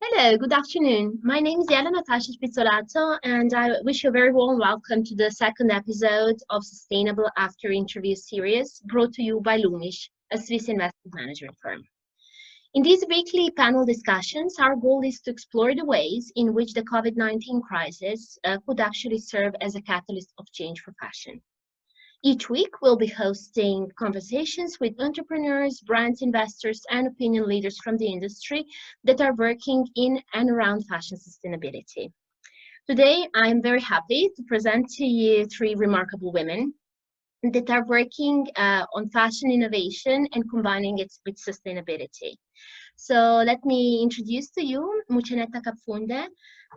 Hello, good afternoon. My name is Jelena Pizzolato, and I wish you a very warm welcome to the second episode of Sustainable After Interview series brought to you by Loomish, a Swiss investment management firm. In these weekly panel discussions, our goal is to explore the ways in which the COVID-19 crisis could actually serve as a catalyst of change for fashion. Each week, we'll be hosting conversations with entrepreneurs, brand investors, and opinion leaders from the industry that are working in and around fashion sustainability. Today, I'm very happy to present to you three remarkable women that are working on fashion innovation and combining it with sustainability. So let me introduce to you Muchaneta Kapfunde,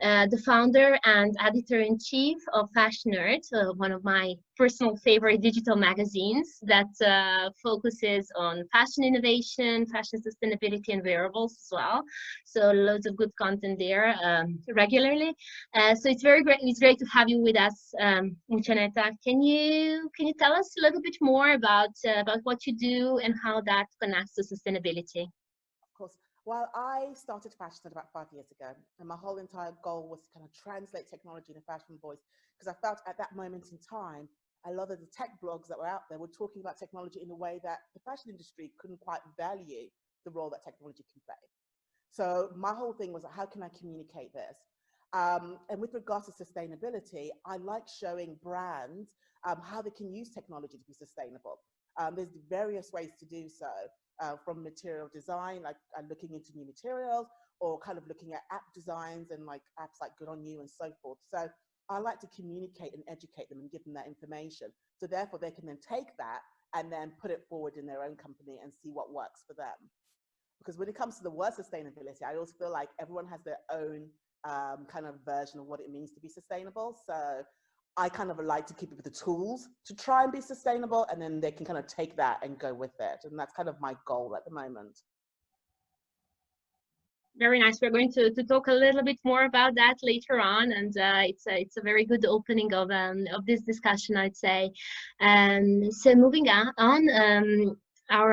the founder and editor-in-chief of Fashion Nerd, one of my personal favorite digital magazines that focuses on fashion innovation, fashion sustainability, and wearables as well. So loads of good content there regularly. So it's very great. It's great to have you with us, Muchaneta. Can you tell us a little bit more about what you do and how that connects to sustainability? Of course. Well, I started fashion about 5 years ago, and my whole entire goal was to kind of translate technology in a fashion voice, because I felt at that moment in time, a lot of the tech blogs that were out there were talking about technology in a way that the fashion industry couldn't quite value the role that technology can play. So my whole thing was, how can I communicate this? And with regards to sustainability, I like showing brands how they can use technology to be sustainable. There's various ways to do so. From material design, like looking into new materials, or kind of looking at app designs and like apps like Good On You and so forth. So I like to communicate and educate them and give them that information. So therefore they can then take that and then put it forward in their own company and see what works for them. Because when it comes to the word sustainability, I always feel like everyone has their own kind of version of what it means to be sustainable. So I kind of like to keep it with the tools to try and be sustainable, and then they can kind of take that and go with it. And that's kind of my goal at the moment. Very nice. We're going to talk a little bit more about that later on, and it's a very good opening of this discussion, I'd say. So moving on, our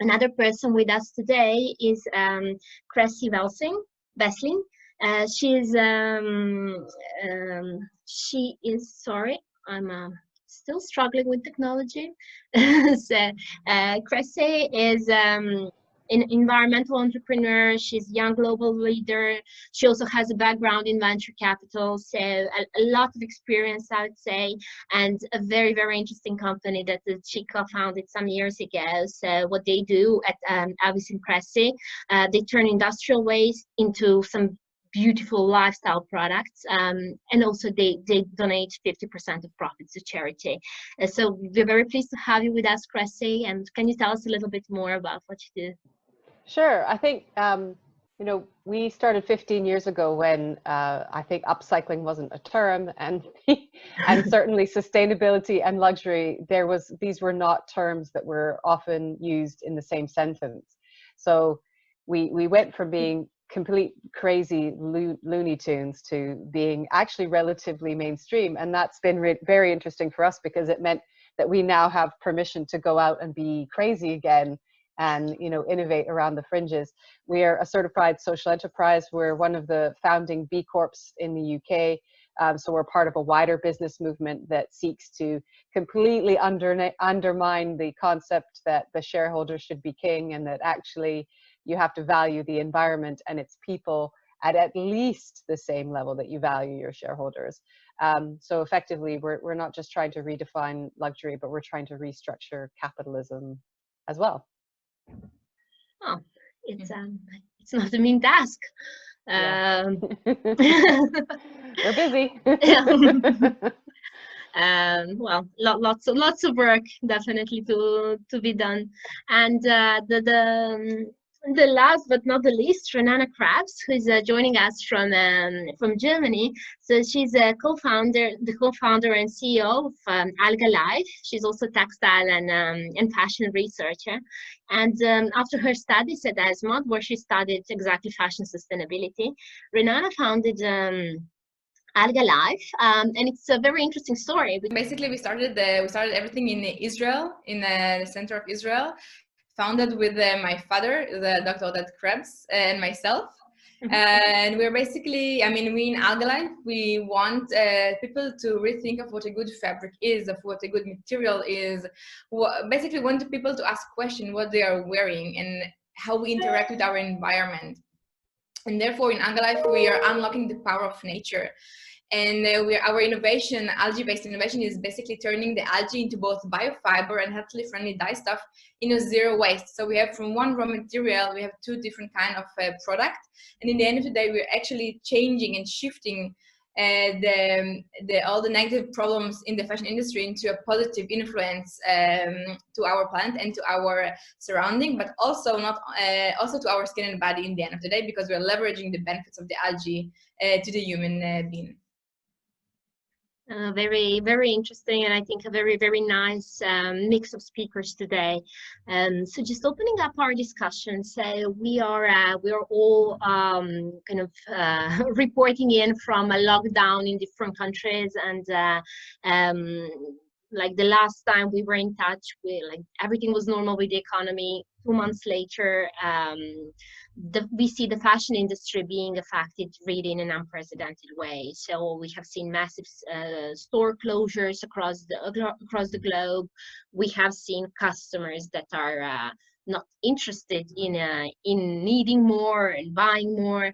another person with us today is Kresse Wesling. She is sorry, I'm still struggling with technology. So Kresse is an environmental entrepreneur. She's a young global leader. She also has a background in venture capital, so a lot of experience, I would say, and a very, very interesting company that she co-founded some years ago. So what they do at Elvis and Kresse, they turn industrial waste into some beautiful lifestyle products, and also they donate 50% of profits to charity. So we're very pleased to have you with us, Kresse, and can you tell us a little bit more about what you do? Sure. I think, we started 15 years ago when I think upcycling wasn't a term, and and certainly sustainability and luxury, these were not terms that were often used in the same sentence. So we went from being complete crazy Looney Tunes to being actually relatively mainstream, and that's been very interesting for us, because it meant that we now have permission to go out and be crazy again and innovate around the fringes. We are a certified social enterprise. We're one of the founding B Corps in the UK. So we're part of a wider business movement that seeks to completely undermine the concept that the shareholder should be king, and that actually you have to value the environment and its people at least the same level that you value your shareholders. So effectively, we're not just trying to redefine luxury, but we're trying to restructure capitalism as well. Oh, it's not a mean task. Yeah. We're busy. Well, lots of work definitely to be done, and the last but not the least, Renana Krebs, who is joining us from Germany. So she's the co-founder and CEO of Algalife. She's also textile and fashion researcher. And after her studies at Esmond, where she studied exactly fashion sustainability, Renana founded Algalife, and it's a very interesting story. Basically, we started everything in Israel, in the center of Israel, founded with my father, the Dr. Krebs, and myself. And we're basically, I mean, we in Algalife, we want people to rethink of what a good fabric is, of what a good material is. Basically, we want people to ask questions what they are wearing and how we interact with our environment. And therefore, in Algalife, we are unlocking the power of nature. And our innovation, algae-based innovation, is basically turning the algae into both biofiber and healthily friendly dye stuff in a zero waste. So we have from one raw material, we have two different kind of product. And in the end of the day, we're actually changing and shifting all the negative problems in the fashion industry into a positive influence to our planet and to our surrounding, but also also to our skin and body in the end of the day, because we're leveraging the benefits of the algae to the human being. Very, very interesting, and I think a very, very nice mix of speakers today. So just opening up our discussion. So we are all kind of reporting in from a lockdown in different countries, and like the last time we were in touch, everything was normal with the economy. 2 months later, we see the fashion industry being affected really in an unprecedented way. So we have seen massive store closures across the globe. We have seen customers that are not interested in needing more and buying more.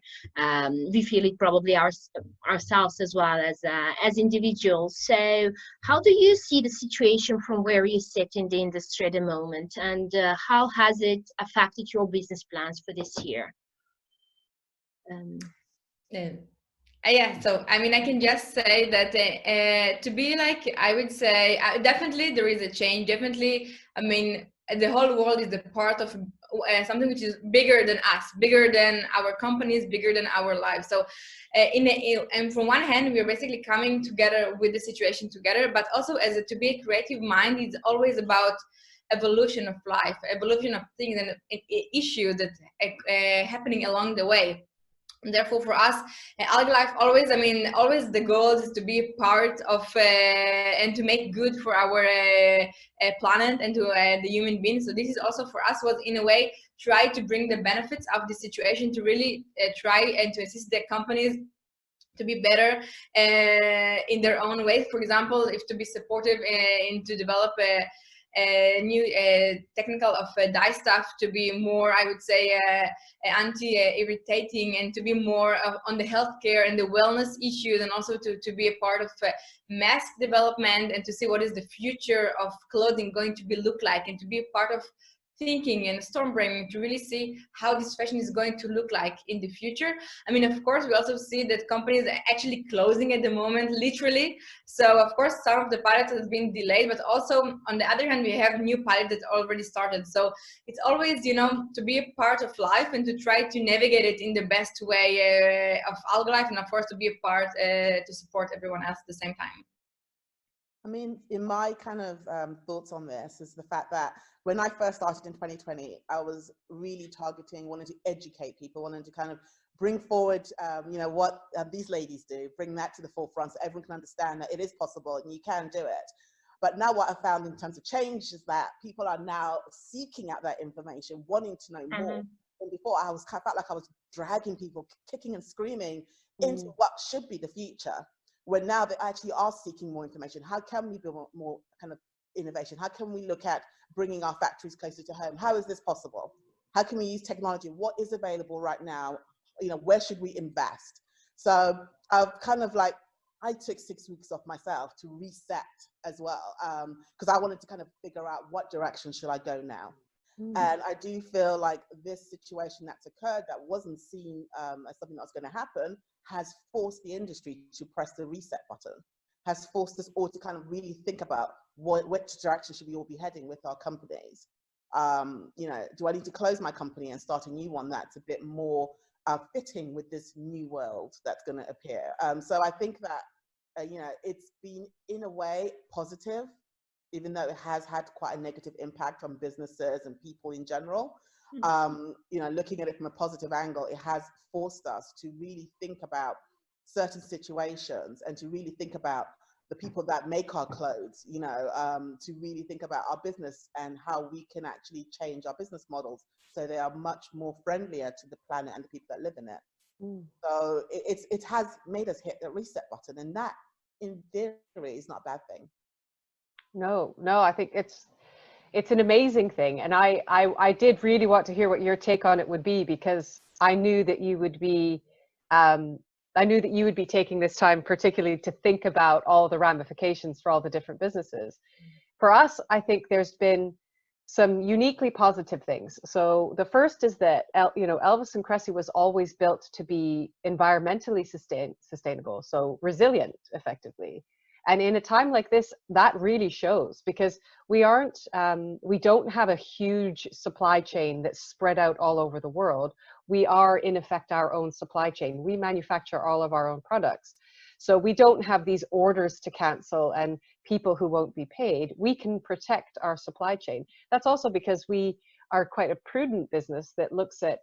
We feel it probably ourselves as well as individuals. So how do you see the situation from where you sit in the industry at the moment, and how has it affected your business plans for this year? Yeah, so I mean, I can just say that to be like, I would say definitely there is a change. Definitely, I mean, the whole world is a part of something which is bigger than us, bigger than our companies, bigger than our lives. So and from one hand, we are basically coming together with the situation together, but also to be a creative mind is always about evolution of life, evolution of things and issues that happening along the way. And therefore, for us, Algalife always, I mean, always the goal is to be a part of and to make good for our planet and to the human beings. So this is also for us was in a way try to bring the benefits of the situation to really try and to assist the companies to be better in their own ways. For example, if to be supportive and to develop new technical of dye stuff to be more, I would say, anti-irritating and to be more on the healthcare and the wellness issues, and also to be a part of mask development and to see what is the future of clothing going to be look like, and to be a part of thinking and stormbraining to really see how this fashion is going to look like in the future. I mean, of course, we also see that companies are actually closing at the moment, literally. So, of course, some of the pilots have been delayed, but also on the other hand, we have new pilots that already started. So it's always, you know, to be a part of life and to try to navigate it in the best way of Algalife, and of course, to be a part to support everyone else at the same time. I mean, in my kind of thoughts on this is the fact that when I first started in 2020, I was really targeting, wanting to educate people, wanting to kind of bring forward, you know, what these ladies do, bring that to the forefront so everyone can understand that it is possible and you can do it. But now what I found in terms of change is that people are now seeking out that information, wanting to know more. And before I felt like I was dragging people, kicking and screaming into what should be the future. When now they actually are seeking more information. How can we build more kind of innovation? How can we look at bringing our factories closer to home? How is this possible? How can we use technology? What is available right now? You know, where should we invest? So I've kind of like, I took 6 weeks off myself to reset as well, because I wanted to kind of figure out what direction should I go now. And I do feel like this situation that's occurred that wasn't seen as something that's going to happen has forced the industry to press the reset button, has forced us all to kind of really think about which direction should we all be heading with our companies. You know, do I need to close my company and start a new one that's a bit more fitting with this new world that's going to appear? So I think that, you know, it's been in a way positive, even though it has had quite a negative impact on businesses and people in general. You know, looking at it from a positive angle, it has forced us to really think about certain situations and to really think about the people that make our clothes, you know, to really think about our business and how we can actually change our business models so they are much more friendlier to the planet and the people that live in it. Mm. So it has made us hit the reset button, and that in theory is not a bad thing. No, I think it's an amazing thing. And I did really want to hear what your take on it would be, because I knew that you would be taking this time particularly to think about all the ramifications for all the different businesses. For us, I think there's been some uniquely positive things. So the first is that Elvis and Kresse was always built to be environmentally sustainable, so resilient effectively. And in a time like this, that really shows, because we don't have a huge supply chain that's spread out all over the world. We are in effect our own supply chain. We manufacture all of our own products. So we don't have these orders to cancel and people who won't be paid. We can protect our supply chain. That's also because we are quite a prudent business that looks at,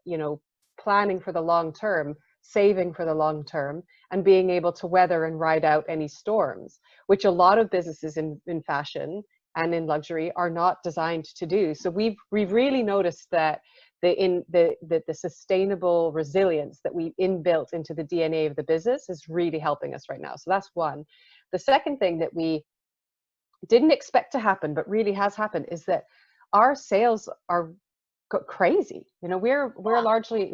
planning for the long term, saving for the long term, and being able to weather and ride out any storms, which a lot of businesses in fashion and in luxury are not designed to do. So we've really noticed that the sustainable resilience that we inbuilt into the DNA of the business is really helping us right now. So that's one. The second thing that we didn't expect to happen, but really has happened, is that our sales are crazy. We're largely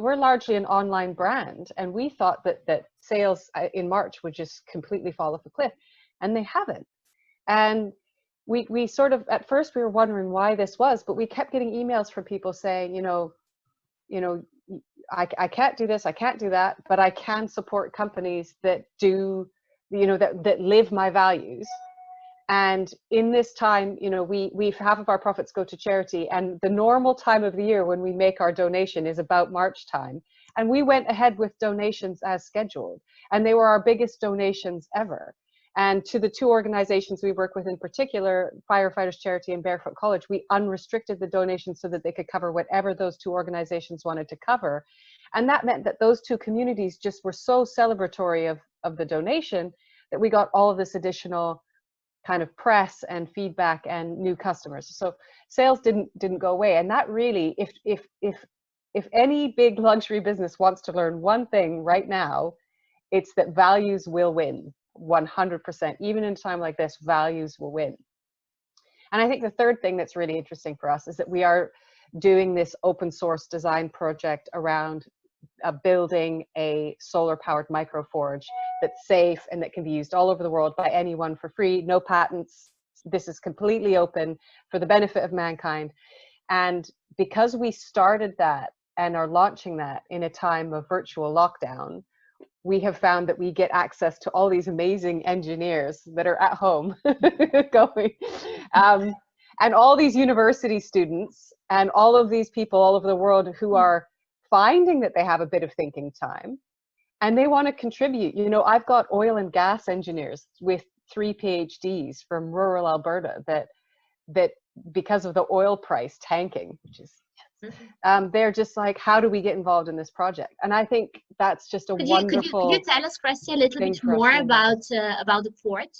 an online brand, and we thought that sales in March would just completely fall off a cliff, and they haven't. And we sort of, at first we were wondering why this was, but we kept getting emails from people saying, I can't do this, I can't do that, but I can support companies that do, that live my values. And in this time, we've half of our profits go to charity, and the normal time of the year when we make our donation is about March time. And we went ahead with donations as scheduled, and they were our biggest donations ever. And to the two organizations we work with in particular, Firefighters Charity and Barefoot College, we unrestricted the donations so that they could cover whatever those two organizations wanted to cover. And that meant that those two communities just were so celebratory of the donation that we got all of this additional kind of press and feedback and new customers. So sales didn't go away. And that really, if any big luxury business wants to learn one thing right now, it's that values will win. 100%. Even in a time like this, values will win. And I think the third thing that's really interesting for us is that we are doing this open source design project around building a solar powered microforge that's safe and that can be used all over the world by anyone for free, no patents. This is completely open for the benefit of mankind. And because we started that and are launching that in a time of virtual lockdown, we have found that we get access to all these amazing engineers that are at home going, and all these university students and all of these people all over the world who are finding that they have a bit of thinking time and they want to contribute. I've got oil and gas engineers with 3 PhDs from rural Alberta that because of the oil price tanking, which is they're just like, how do we get involved in this project? And I think that's just a wonderful. Could you tell us, Kresse, a little bit more about the port?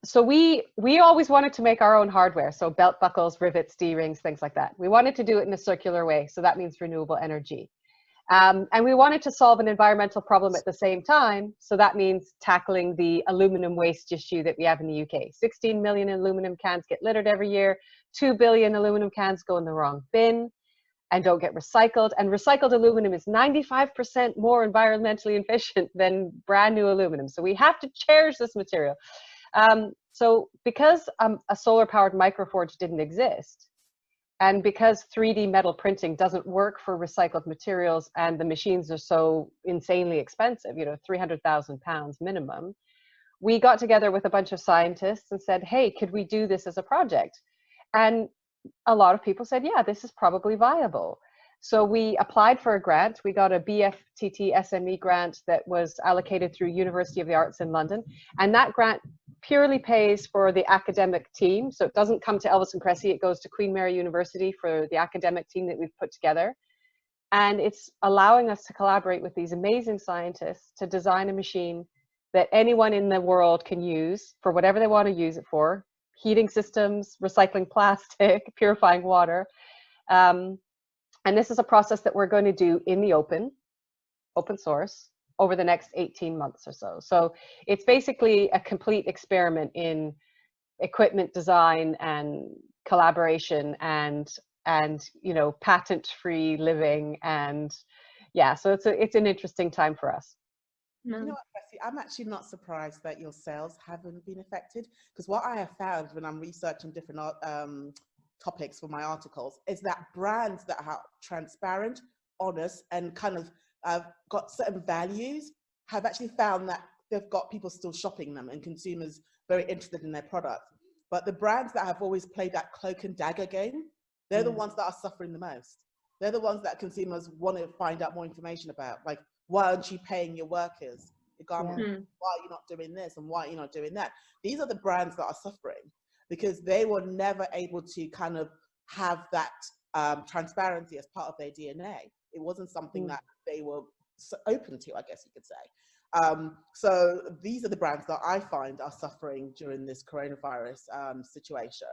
So we always wanted to make our own hardware, so belt buckles, rivets, D-rings, things like that. We wanted to do it in a circular way, so that means renewable energy. And we wanted to solve an environmental problem at the same time, so that means tackling the aluminum waste issue that we have in the UK. 16 million aluminum cans get littered every year. 2 billion aluminum cans go in the wrong bin and don't get recycled. And recycled aluminum is 95% more environmentally efficient than brand new aluminum. So we have to cherish this material. So because a solar powered microforge didn't exist, and because 3D metal printing doesn't work for recycled materials and the machines are so insanely expensive, £300,000 minimum, we got together with a bunch of scientists and said, hey, could we do this as a project? And a lot of people said, yeah, this is probably viable. So we applied for a grant. We got a BFTT SME grant that was allocated through University of the Arts in London. And that grant purely pays for the academic team. So it doesn't come to Elvis and Kresse, it goes to Queen Mary University for the academic team that we've put together. And it's allowing us to collaborate with these amazing scientists to design a machine that anyone in the world can use for whatever they want to use it for. Heating systems, recycling plastic, purifying water. And this is a process that we're going to do in the open. open source over the next 18 months or so. So it's basically a complete experiment in equipment design and collaboration and you know, patent-free living, and yeah, so it's an interesting time for us. You know what, Kresse, I'm actually not surprised that your sales haven't been affected, because what I have found when I'm researching different topics for my articles is that brands that are transparent, honest, and kind of got certain values have actually found that they've got people still shopping them and consumers very interested in their products. But the brands that have always played that cloak and dagger game, they're the ones that are suffering the most. They're the ones that consumers want to find out more information about, like, why aren't you paying your workers, your garment? Why are you not doing this and why are you not doing that? These are the brands that are suffering because they were never able to kind of have that transparency as part of their DNA. It wasn't something that they were open to, I guess you could say. So these are the brands that I find are suffering during this coronavirus situation.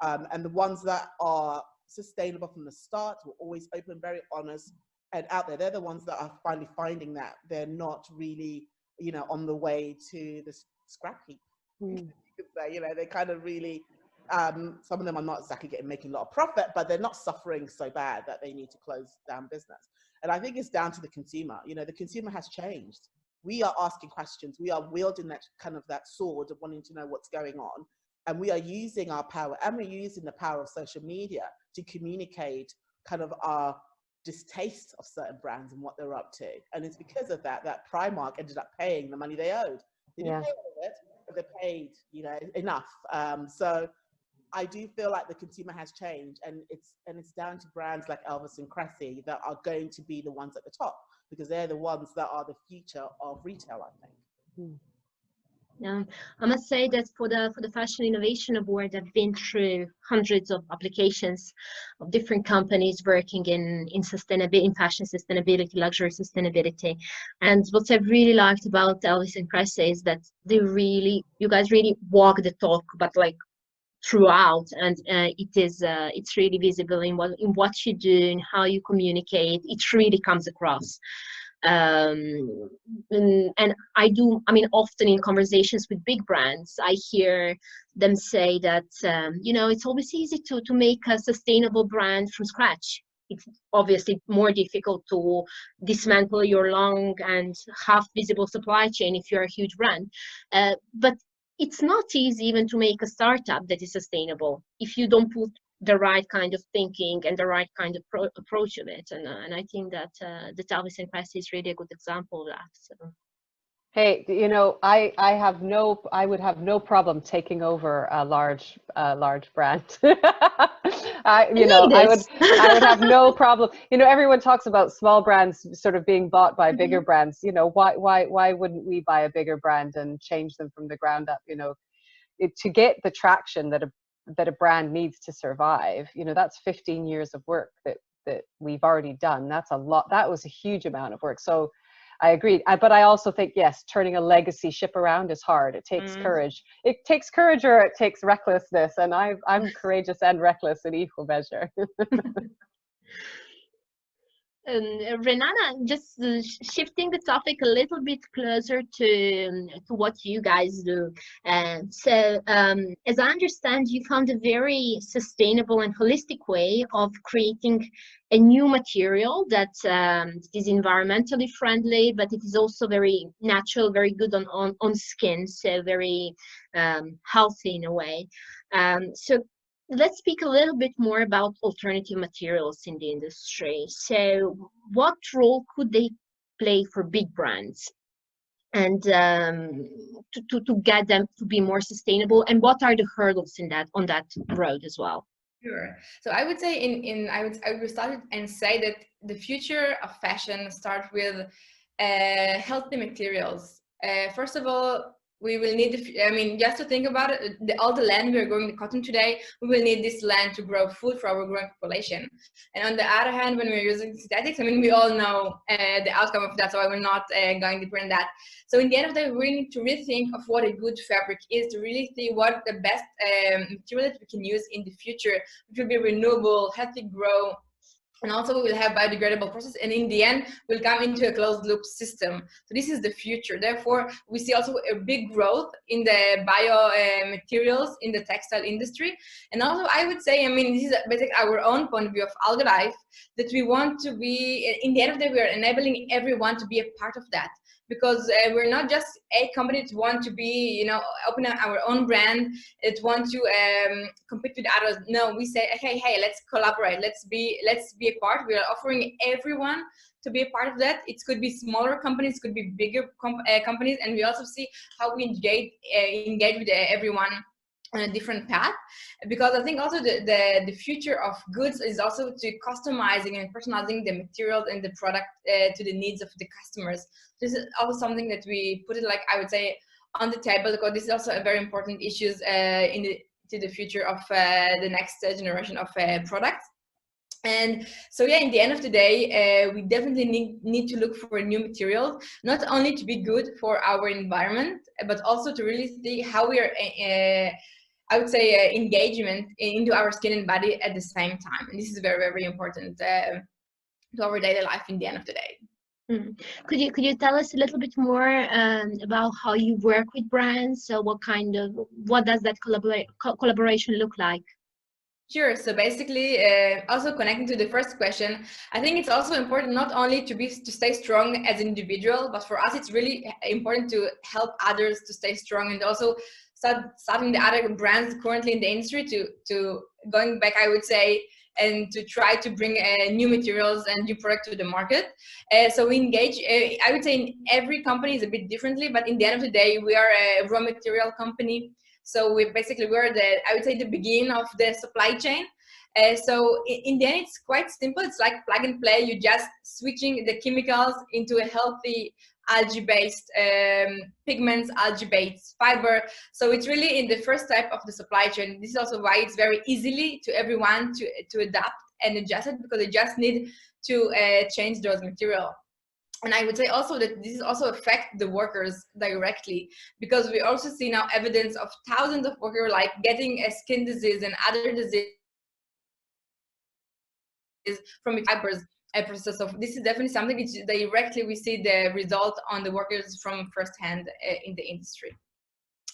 And the ones that are sustainable from the start, were always open, very honest, and out there, they're the ones that are finally finding that they're not really, you know, on the way to the scrap heap. You could say, you know, they kind of really, some of them are not exactly making a lot of profit, but they're not suffering so bad that they need to close down business. And I think it's down to the consumer. You know, the consumer has changed. We are asking questions. We are wielding that kind of that sword of wanting to know what's going on. And we are using our power, and we're using the power of social media to communicate kind of our distaste of certain brands and what they're up to. And it's because of that that Primark ended up paying the money they owed. They didn't pay all of it, but they paid, you know, enough. So I do feel like the consumer has changed, and it's down to brands like Elvis and Kresse that are going to be the ones at the top, because they're the ones that are the future of retail, I think. Yeah, I must say that for the Fashion Innovation Award, I've been through hundreds of applications of different companies working in sustainability, in fashion sustainability, luxury sustainability. And what I've really liked about Elvis and Kresse is that you guys really walk the talk, but like throughout, and it's really visible in what you do and how you communicate. It really comes across. And I mean, often in conversations with big brands, I hear them say that, you know, it's always easy to make a sustainable brand from scratch. It's obviously more difficult to dismantle your long and half visible supply chain if you're a huge brand. But it's not easy even to make a startup that is sustainable if you don't put the right kind of thinking and the right kind of approach of it. And I think that the Elvis and Kresse is really a good example of that. So. Hey, you know, I would have no problem taking over a large brand. I would have no problem. You know, everyone talks about small brands sort of being bought by bigger brands. You know, why wouldn't we buy a bigger brand and change them from the ground up? You know, to get the traction that a brand needs to survive. You know, that's 15 years of work that we've already done. That's a lot. That was a huge amount of work. So I agree. But I also think, yes, turning a legacy ship around is hard. It takes courage. It takes courage, or it takes recklessness. And I'm courageous and reckless in equal measure. Renana, just shifting the topic a little bit closer to what you guys do. So, as I understand, you found a very sustainable and holistic way of creating a new material that is environmentally friendly, but it is also very natural, very good on skin, so very healthy in a way. So let's speak a little bit more about alternative materials in the industry. So what role could they play for big brands, and to get them to be more sustainable, and what are the hurdles on that road as well? Sure. So I would say I would start and say that the future of fashion starts with healthy materials. First of all, we will need, I mean, just to think about it, all the land we are growing the cotton today, we will need this land to grow food for our growing population. And on the other hand, when we're using synthetics, I mean, we all know the outcome of that, so I will not going deeper in that. So in the end of the day, we need to rethink of what a good fabric is, to really see what the best material that we can use in the future, which will be renewable, healthy grow, And also we will have biodegradable process, and in the end we'll come into a closed loop system. So this is the future. Therefore, we see also a big growth in the bio materials in the textile industry. And also I would say, I mean, this is basically our own point of view of Algalife, that we want to be, in the end of the day, we are enabling everyone to be a part of that. Because we're not just a company that want to be, you know, open our own brand, that want to compete with others. No, we say, hey, let's collaborate. Let's be a part. We are offering everyone to be a part of that. It could be smaller companies, could be bigger companies, and we also see how we engage with everyone on a different path. Because I think also the future of goods is also to customizing and personalizing the materials and the product to the needs of the customers. This is also something that we put it, like, I would say, on the table, because this is also a very important issue to the future of the next generation of products. And so yeah, in the end of the day, we definitely need to look for new materials, not only to be good for our environment, but also to really see how we are I would say engagement into our skin and body at the same time. And this is very, very important to our daily life in the end of the day. Could you tell us a little bit more about how you work with brands? So what does that collaboration look like? Sure. So basically, also connecting to the first question, I think it's also important not only to stay strong as an individual, but for us, it's really important to help others to stay strong, and also starting the other brands currently in the industry to going back, I would say, and to try to bring new materials and new product to the market. So we engage, I would say, in every company is a bit differently, but in the end of the day, we are a raw material company. So we're I would say, the beginning of the supply chain. So in the end, it's quite simple. It's like plug and play. You're just switching the chemicals into a healthy algae-based pigments, algae-based fiber. So it's really in the first step of the supply chain. This is also why it's very easily to everyone to adapt and adjust it, because they just need to change those materials. And I would say also that this is also affect the workers directly, because we also see now evidence of thousands of workers like getting a skin disease and other diseases from fibers process. So this is definitely something which directly we see the result on the workers from firsthand in the industry.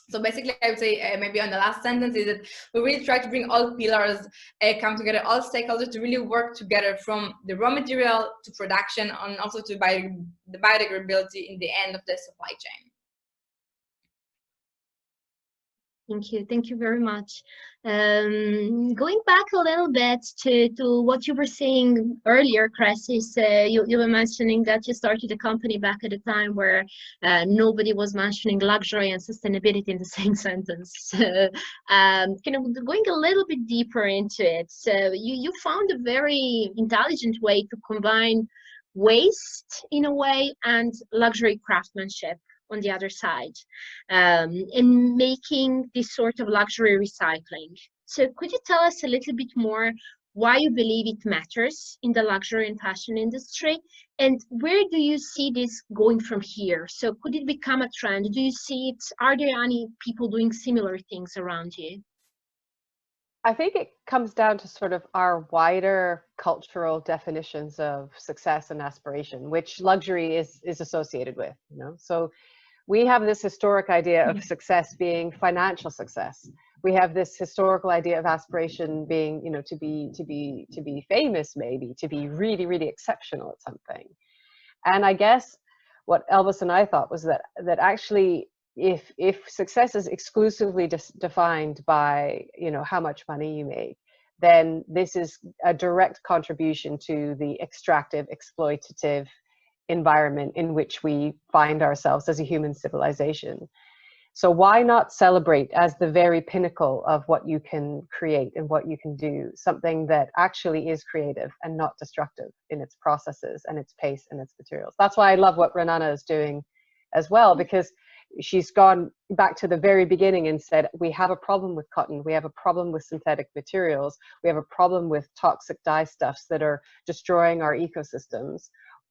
So basically, I would say maybe on the last sentence is that we really try to bring all pillars come together, all stakeholders to really work together, from the raw material to production, and also to the biodegradability in the end of the supply chain. Thank you very much. Going back a little bit to what you were saying earlier, Kresse, you were mentioning that you started a company back at a time where nobody was mentioning luxury and sustainability in the same sentence. Kind of going a little bit deeper into it. So you found a very intelligent way to combine waste in a way and luxury craftsmanship on the other side, in making this sort of luxury recycling. So could you tell us a little bit more why you believe it matters in the luxury and fashion industry, and where do you see this going from here? So could it become a trend? Do you see it? Are there any people doing similar things around you? I think it comes down to sort of our wider cultural definitions of success and aspiration, which luxury is associated with, you know. So we have this historic idea of success being financial success. We have this historical idea of aspiration being, you know, to be famous, maybe to be really, really exceptional at something. And I guess what Elvis and I thought was that actually, if success is exclusively defined by, you know, how much money you make, then this is a direct contribution to the extractive, exploitative environment in which we find ourselves as a human civilization. So why not celebrate as the very pinnacle of what you can create and what you can do, something that actually is creative and not destructive in its processes and its pace and its materials. That's why I love what Renana is doing as well, because she's gone back to the very beginning and said, we have a problem with cotton, we have a problem with synthetic materials, we have a problem with toxic dyestuffs that are destroying our ecosystems.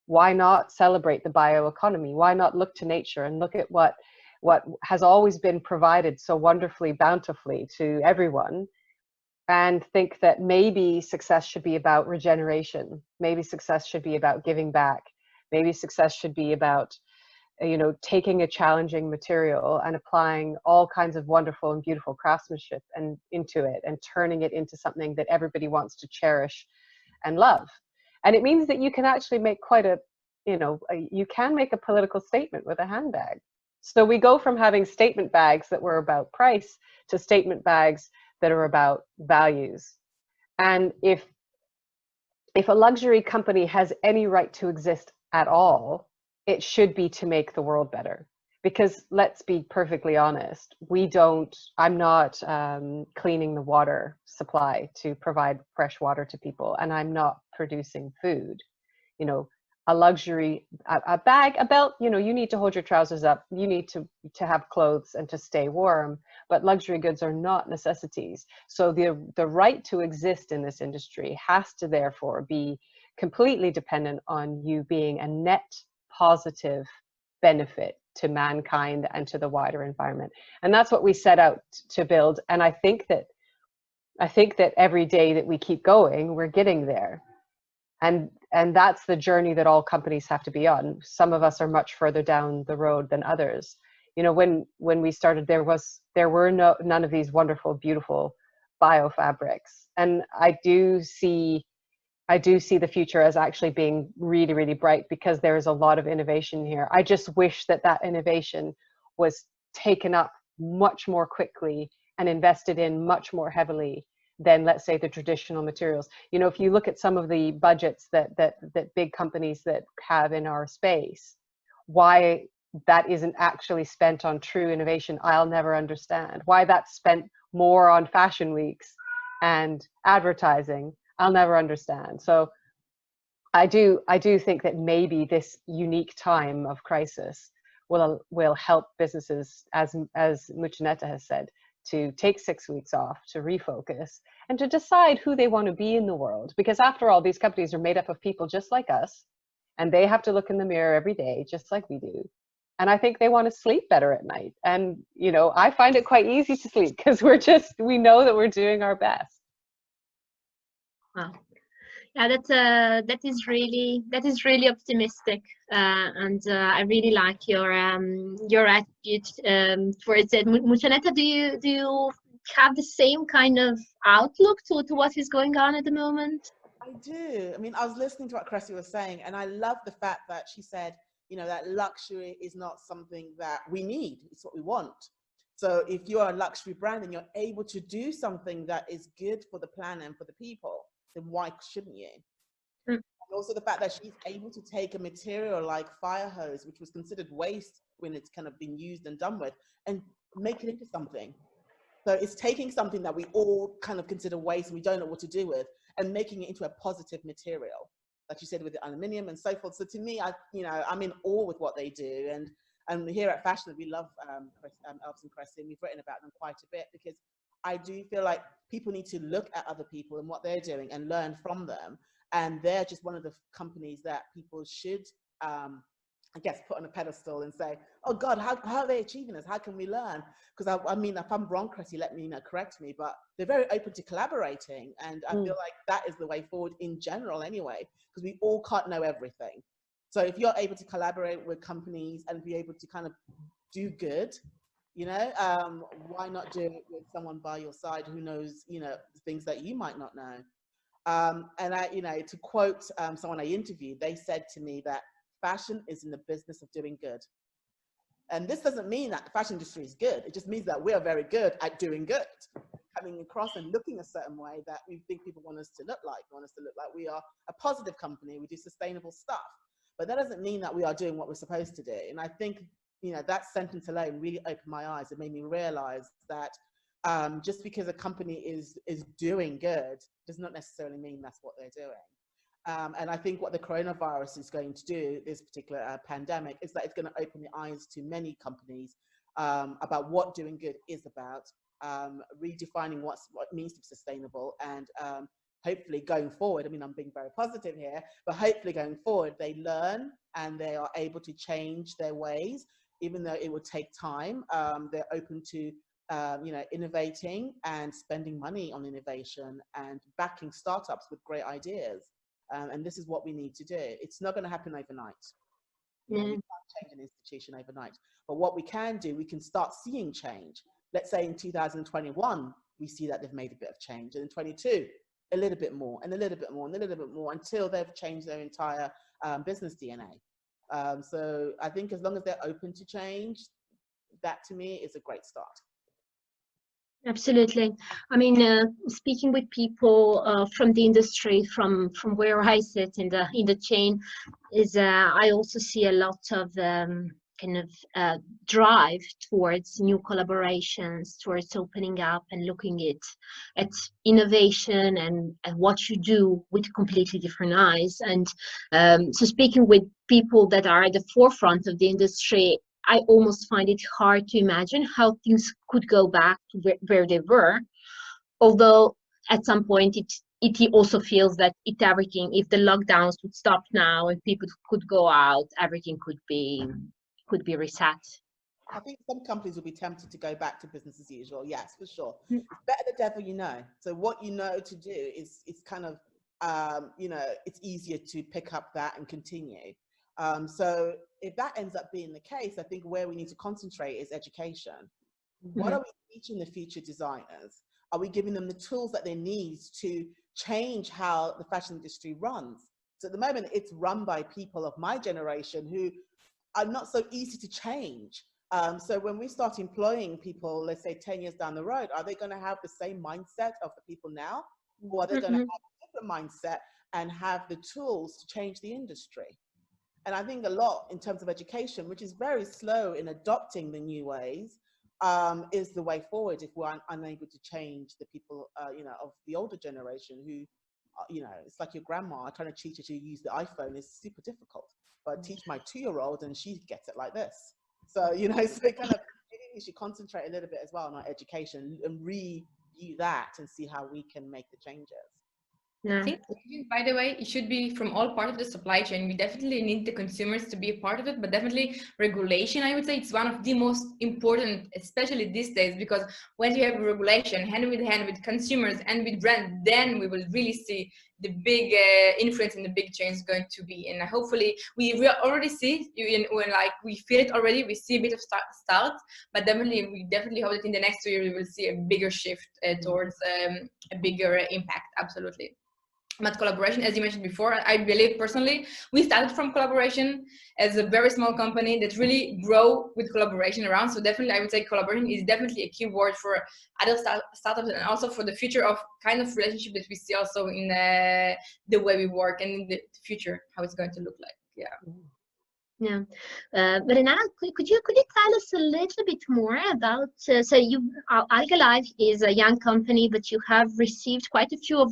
Why not celebrate the bioeconomy? Why not look to nature and look at what has always been provided so wonderfully, bountifully to everyone, and think that maybe success should be about regeneration. Maybe success should be about giving back. Maybe success should be about, you know, taking a challenging material and applying all kinds of wonderful and beautiful craftsmanship and into it and turning it into something that everybody wants to cherish and love. And it means that you can actually make quite a, you know, you can make a political statement with a handbag. So we go from having statement bags that were about price to statement bags that are about values. And if a luxury company has any right to exist at all, it should be to make the world better. Because let's be perfectly honest, I'm not cleaning the water supply to provide fresh water to people, and I'm not producing food. You know, a luxury, a bag, a belt, you know, you need to hold your trousers up, you need to have clothes and to stay warm, but luxury goods are not necessities. So the right to exist in this industry has to therefore be completely dependent on you being a net positive benefit to mankind and to the wider environment. And that's what we set out to build. And I think that every day that we keep going, we're getting there. And that's the journey that all companies have to be on. Some of us are much further down the road than others. You know, when we started, there were none of these wonderful, beautiful biofabrics. And I do see the future as actually being really, really bright, because there is a lot of innovation here. I just wish that innovation was taken up much more quickly and invested in much more heavily than, let's say, the traditional materials. You know, if you look at some of the budgets that big companies that have in our space, why that isn't actually spent on true innovation, I'll never understand. Why that's spent more on fashion weeks and advertising, I'll never understand. So I do think that maybe this unique time of crisis will help businesses, as Muchaneta has said, to take 6 weeks off, to refocus, and to decide who they want to be in the world. Because after all, these companies are made up of people just like us, and they have to look in the mirror every day, just like we do. And I think they want to sleep better at night. And, you know, I find it quite easy to sleep because we know that we're doing our best. Wow. Yeah, that is really optimistic, and I really like your attitude towards it. Muchaneta, do you have the same kind of outlook to what is going on at the moment? I do. I mean, I was listening to what Kresse was saying, and I love the fact that she said, you know, that luxury is not something that we need; it's what we want. So if you're a luxury brand and you're able to do something that is good for the planet and for the people, then why shouldn't you? And also the fact that she's able to take a material like fire hose, which was considered waste when it's kind of been used and done with, and make it into something. So it's taking something that we all kind of consider waste and we don't know what to do with, and making it into a positive material, like you said, with the aluminium and so forth. So to me, I'm in awe with what they do. And here at Fashion, we love Elvis and Kresse, and we've written about them quite a bit, because I do feel like people need to look at other people and what they're doing and learn from them. And they're just one of the companies that people should, I guess, put on a pedestal and say, oh God, how are they achieving this? How can we learn? Because I mean, if I'm wrong, Kresse, let me correct me, but they're very open to collaborating. And I feel like that is the way forward in general anyway, because we all can't know everything. So if you're able to collaborate with companies and be able to kind of do good, you know, why not do it with someone by your side who knows, you know, things that you might not know? And I, you know, to quote someone I interviewed, they said to me that fashion is in the business of doing good. And this doesn't mean that the fashion industry is good. It just means that we are very good at doing good, coming across and looking a certain way that we think people want us to look like. They want us to look like we are a positive company. We do sustainable stuff. But that doesn't mean that we are doing what we're supposed to do. And I think, you know, that sentence alone really opened my eyes. It made me realize that just because a company is doing good does not necessarily mean that's what they're doing. And I think what the coronavirus is going to do, this particular pandemic, is that it's going to open the eyes to many companies about what doing good is about, redefining what it means to be sustainable, and hopefully going forward, I mean, I'm being very positive here, but hopefully going forward, they learn and they are able to change their ways, even though it will take time. They're open to you know, innovating and spending money on innovation and backing startups with great ideas. And this is what we need to do. It's not going to happen overnight. You know, we can't change an institution overnight. But what we can do, we can start seeing change. Let's say in 2021, we see that they've made a bit of change. And in 22, a little bit more, and a little bit more, and a little bit more, until they've changed their entire business DNA. So I think as long as they're open to change, that to me is a great start. Absolutely. I mean, speaking with people from the industry, from where I sit in the chain, is I also see a lot of kind of drive towards new collaborations, towards opening up and looking at innovation and what you do with completely different eyes. And so speaking with people that are at the forefront of the industry, I almost find it hard to imagine how things could go back to where they were. Although at some point it also feels that everything, if the lockdowns would stop now and people could go out, everything could be reset. I think some companies will be tempted to go back to business as usual. Yes, for sure. It's better the devil you know. So what you know to do is kind of, you know, it's easier to pick up that and continue. So if that ends up being the case, I think where we need to concentrate is education. What are we teaching the future designers? Are we giving them the tools that they need to change how the fashion industry runs? So at the moment, it's run by people of my generation who are not so easy to change. So when we start employing people, let's say 10 years down the road, are they going to have the same mindset of the people now? Or are they going to have a different mindset and have the tools to change the industry? And I think a lot in terms of education, which is very slow in adopting the new ways, is the way forward if we're unable to change the people, you know, of the older generation who, you know, it's like your grandma trying to teach her to use the iPhone is super difficult. But I teach my 2-year-old and she gets it like this. So, you know, so kind of, maybe we should concentrate a little bit as well on our education and review that and see how we can make the changes. Yeah. I think, by the way, it should be from all part of the supply chain. We definitely need the consumers to be a part of it, but definitely regulation, I would say it's one of the most important, especially these days, because when you have regulation hand with hand with consumers and with brands, then we will really see the big influence and the big change is going to be. And hopefully we already see when like we feel it already, we see a bit of start, but we definitely hope that in the next 2 years we will see a bigger shift towards a bigger impact. Absolutely. But collaboration, as you mentioned before, I believe personally, we started from collaboration as a very small company that really grow with collaboration around. So definitely, I would say collaboration is definitely a key word for other startups and also for the future of kind of relationship that we see also in the way we work and in the future, how it's going to look like. Yeah. Yeah, but Renana, could you tell us a little bit more about? So Algalife is a young company, but you have received quite a few of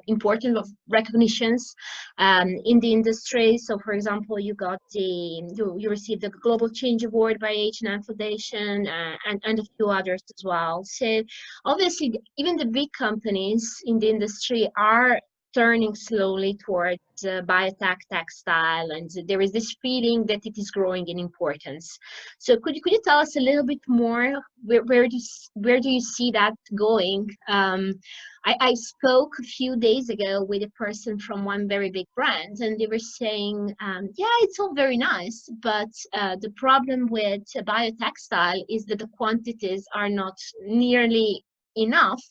important recognitions in the industry. So, for example, you received the Global Change Award by H&M Foundation and a few others as well. So, obviously, even the big companies in the industry are turning slowly towards biotech, textile, and there is this feeling that it is growing in importance. So could you tell us a little bit more? Where do you see that going? I spoke a few days ago with a person from one very big brand, and they were saying, yeah, it's all very nice, but the problem with biotextile is that the quantities are not nearly enough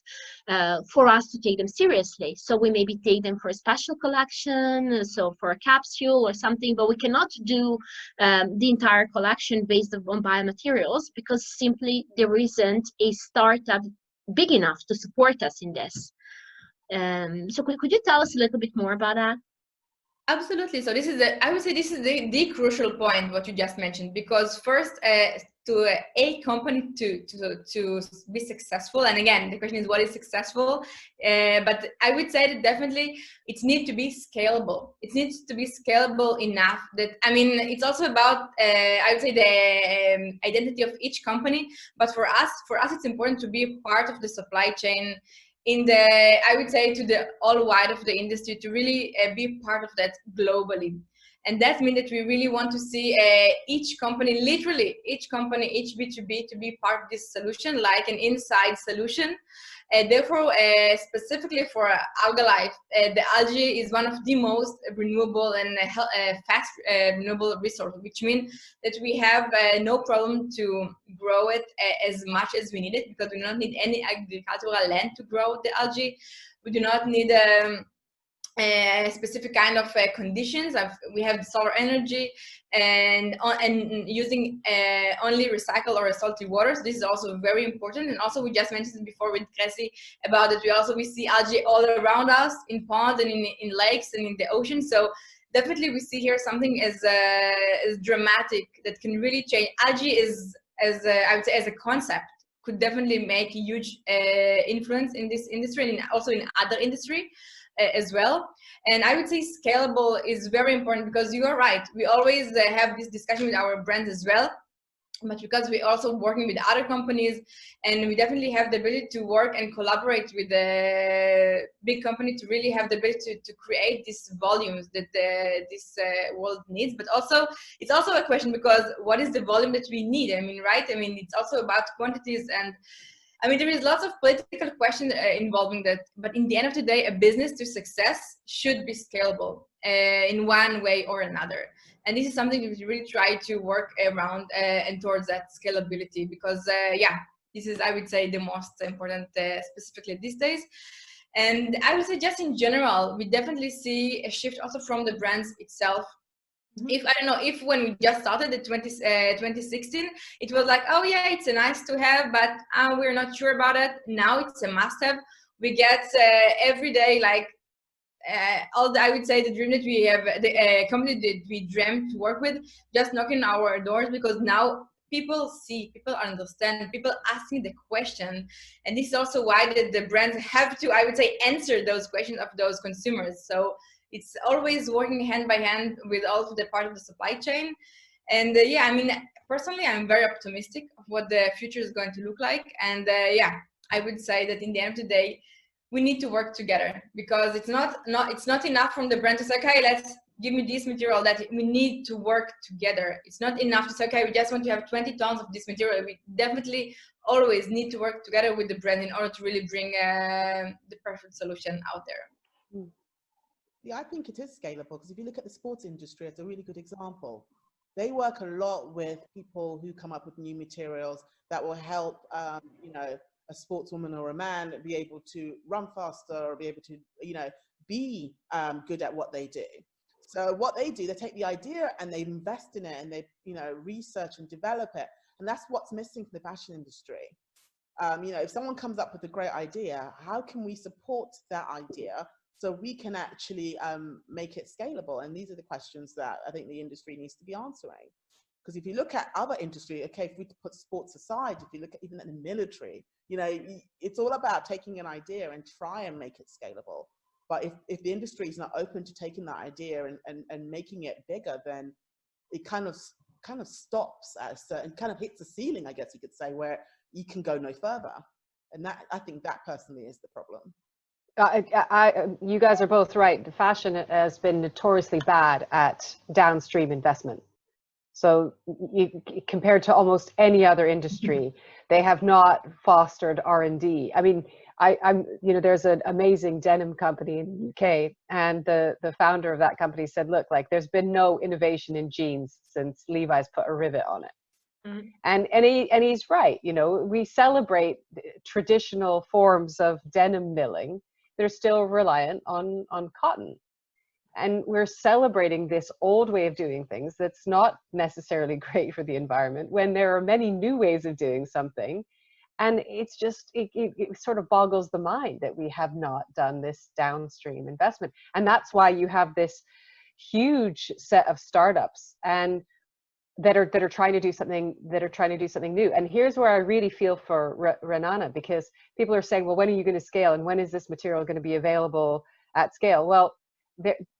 for us to take them seriously. So we maybe take them for a special collection, so for a capsule or something, but we cannot do the entire collection based on biomaterials because simply there isn't a startup big enough to support us in this. So could you tell us a little bit more about that? Absolutely. So this is I would say this is the crucial point what you just mentioned, because first to a company to be successful, and again the question is what is successful, but I would say that definitely it needs to be scalable. It needs to be scalable enough that, I mean, it's also about I would say the identity of each company, but for us it's important to be a part of the supply chain in the, I would say, to the all wide of the industry, to really be part of that globally. And that means that we really want to see each company, literally each company, each B2B to be part of this solution, like an inside solution. Therefore, specifically for Algalife, the algae is one of the most renewable and fast renewable resource, which means that we have no problem to grow it as much as we need it, because we do not need any agricultural land to grow the algae. We do not need specific kind of conditions. We have solar energy and using only recycled or salty waters. This is also very important. And also we just mentioned before with Kresse about that we see algae all around us in ponds and in lakes and in the ocean. So definitely we see here something as dramatic that can really change. Algae is, I would say, as a concept, could definitely make a huge influence in this industry and also in other industry as well. And I would say scalable is very important, because you are right, we always have this discussion with our brands as well, but because we're also working with other companies, and we definitely have the ability to work and collaborate with the big company to really have the ability to create these volumes that this world needs. But also, it's also a question, because what is the volume that we need? I mean, right? I mean, it's also about quantities, and I mean, there is lots of political questions involving that, but in the end of the day, a business to success should be scalable in one way or another. And this is something that we really try to work around and towards that scalability, because yeah, this is, I would say, the most important specifically these days. And I would say just in general, we definitely see a shift also from the brands itself. If I don't know, if when we just started in 2016, it was like, oh yeah, it's a nice to have, but we're not sure about it. Now it's a must have. We get every day, like I would say the dream that we have, the company that we dreamt to work with, just knocking our doors, because now people see, people understand, people asking the question. And this is also why the brands have to, I would say, answer those questions of those consumers. So it's always working hand by hand with also the part of the supply chain. And yeah, I mean, personally, I'm very optimistic of what the future is going to look like. And yeah, I would say that in the end of the day, we need to work together, because it's not enough from the brand to say, okay, let's give me this material. That we need to work together. It's not enough to say, okay, we just want to have 20 tons of this material. We definitely always need to work together with the brand in order to really bring the perfect solution out there. Yeah, I think it is scalable, because if you look at the sports industry, it's a really good example. They work a lot with people who come up with new materials that will help, you know, a sportswoman or a man be able to run faster, or be able to, you know, be good at what they do. So what they do, they take the idea and they invest in it, and they, you know, research and develop it. And that's what's missing from the fashion industry. You know, if someone comes up with a great idea, how can we support that idea so we can actually make it scalable? And these are the questions that I think the industry needs to be answering. Because if you look at other industry, okay, if we put sports aside, if you look at even at the military, you know, it's all about taking an idea and try and make it scalable. But if the industry is not open to taking that idea and making it bigger, then it kind of stops at a certain, kind of hits a ceiling, I guess you could say, where you can go no further. And that, I think that personally is the problem. You guys are both right. The fashion has been notoriously bad at downstream investment. So compared to almost any other industry, they have not fostered R&D. I mean, I'm you know, there's an amazing denim company in the UK, and the founder of that company said, look, like, there's been no innovation in jeans since Levi's put a rivet on it. And he's right. You know, we celebrate traditional forms of denim milling. They're still reliant on cotton. And we're celebrating this old way of doing things that's not necessarily great for the environment, when there are many new ways of doing something. And it's just, it sort of boggles the mind that we have not done this downstream investment. And that's why you have this huge set of startups and that are trying to do something new. And here's where I really feel for Renana, because people are saying, well, when are you going to scale, and when is this material going to be available at scale? Well,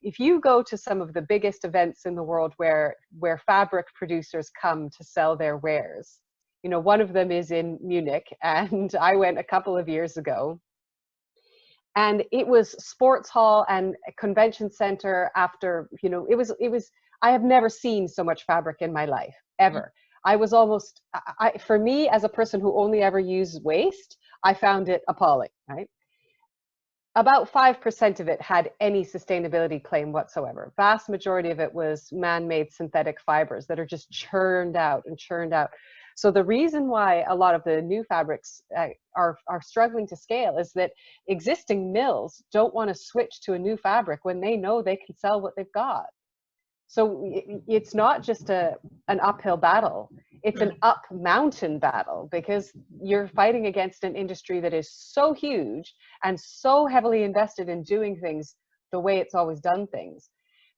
if you go to some of the biggest events in the world where fabric producers come to sell their wares, you know, one of them is in Munich, and I went a couple of years ago, And it was sports hall and a convention center after, you know, it was, I have never seen so much fabric in my life, ever. I was almost, for me, as a person who only ever used waste, I found it appalling, right? About 5% of it had any sustainability claim whatsoever. Vast majority of it was man-made synthetic fibers that are just churned out and churned out. So the reason why a lot of the new fabrics are struggling to scale is that existing mills don't want to switch to a new fabric when they know they can sell what they've got. So it's not just an uphill battle, it's an up mountain battle, because you're fighting against an industry that is so huge and so heavily invested in doing things the way it's always done things,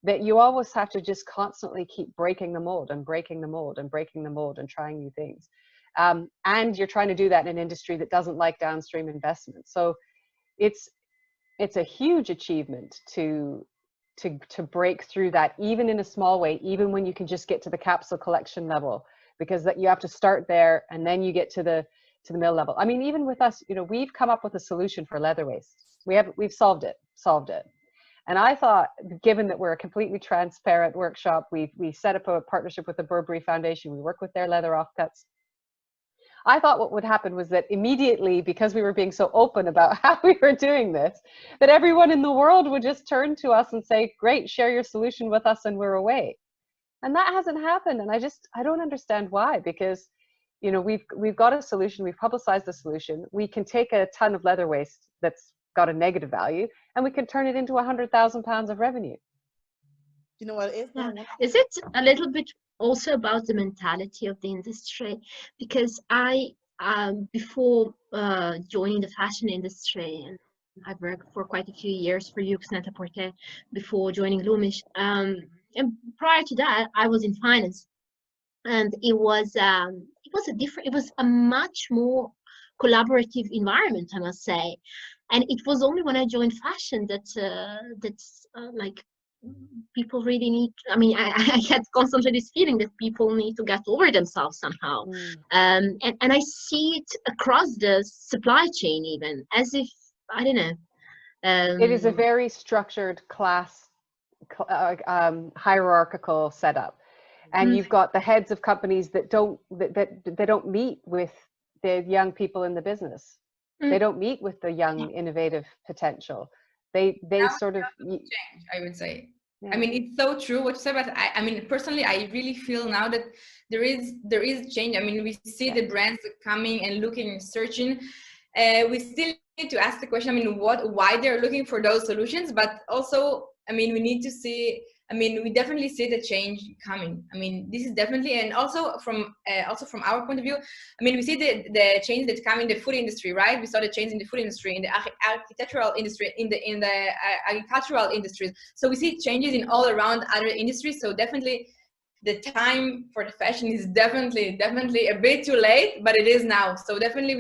that you always have to just constantly keep breaking the mold and breaking the mold and breaking the mold and trying new things. And you're trying to do that in an industry that doesn't like downstream investment. So it's a huge achievement to break through that, even in a small way, even when you can just get to the capsule collection level, because that you have to start there and then you get to the mill level. I mean, even with us, you know, we've come up with a solution for leather waste. We've solved it. And I thought, given that we're a completely transparent workshop, we set up a partnership with the Burberry Foundation. We work with their leather offcuts. I thought what would happen was that immediately, because we were being so open about how we were doing this, that everyone in the world would just turn to us and say, great, share your solution with us and we're away. And that hasn't happened. And I don't understand why, because, you know, we've got a solution, we've publicized the solution. We can take a ton of leather waste that's got a negative value and we can turn it into 100,000 pounds of revenue. You know what it is? Yeah. Is it a little bit also about the mentality of the industry? Because I, before joining the fashion industry, and I've worked for quite a few years for Muchaneta before joining Loomish. And prior to that, I was in finance, and it was a much more collaborative environment, I must say. And it was only when I joined fashion that like, people really need, I mean, I had constantly this feeling that people need to get over themselves somehow. And I see it across the supply chain, even, as if, I don't know. It is a very structured class, hierarchical setup. And you've got the heads of companies that don't meet with the young people in the business. They don't meet with the young, innovative potential. They sort of change, I would say. Yeah. I mean, it's so true what you said, but I mean, personally, I really feel now that there is change. I mean, we see the brands coming and looking and searching. We still need to ask the question, I mean, why they're looking for those solutions, but also, I mean, we need to see, I mean, we definitely see the change coming. I mean, this is definitely, and also from our point of view, I mean, we see the change that's coming in the food industry, right? We saw the change in the food industry, in the architectural industry, in the agricultural industries. So we see changes in all around other industries. So definitely, the time for the fashion is definitely a bit too late, but it is now. So definitely,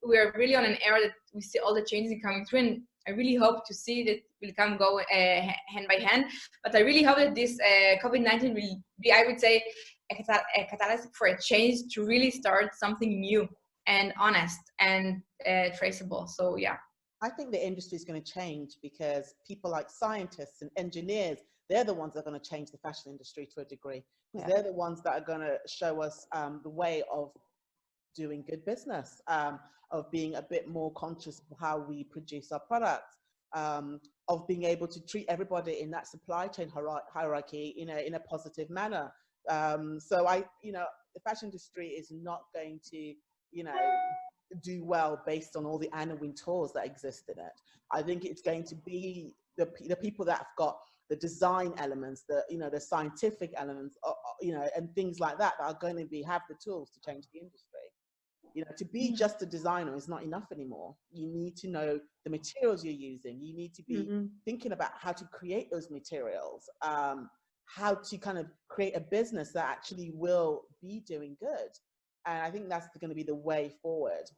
we're really on an era that we see all the changes coming through, and I really hope to see that will go hand by hand. But I really hope that this COVID-19 will be, I would say, a catalyst for a change to really start something new and honest and traceable. So yeah. I think the industry is going to change because people like scientists and engineers, they're the ones that are going to change the fashion industry to a degree. Yeah. They're the ones that are going to show us the way of doing good business, of being a bit more conscious of how we produce our products, of being able to treat everybody in that supply chain hierarchy, you know, in a positive manner. So the fashion industry is not going to, you know, do well based on all the Anna Wintours that exist in it. I think it's going to be the people that have got the design elements, the scientific elements, you know, and things like that are going to have the tools to change the industry. You know, to be just a designer is not enough anymore. You need to know the materials you're using. You need to be thinking about how to create those materials, how to kind of create a business that actually will be doing good. And I think that's going to be the way forward.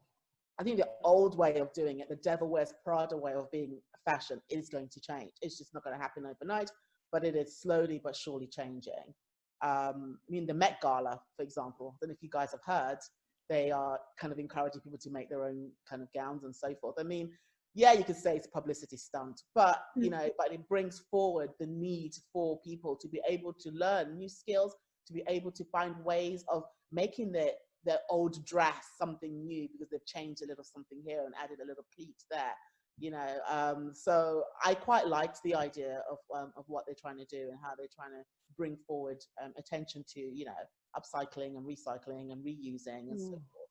I think the old way of doing it, the Devil Wears Prada way of being fashion, is going to change. It's just not going to happen overnight, but it is slowly but surely changing. I mean, the Met Gala, for example, I don't know if you guys have heard, they are kind of encouraging people to make their own kind of gowns and so forth. I mean, yeah, you could say it's a publicity stunt, but you know, but it brings forward the need for people to be able to learn new skills, to be able to find ways of making their old dress something new because they've changed a little something here and added a little pleat there. You know, so I quite liked the idea of what they're trying to do and how they're trying to bring forward attention to, you know, upcycling and recycling and reusing and so forth.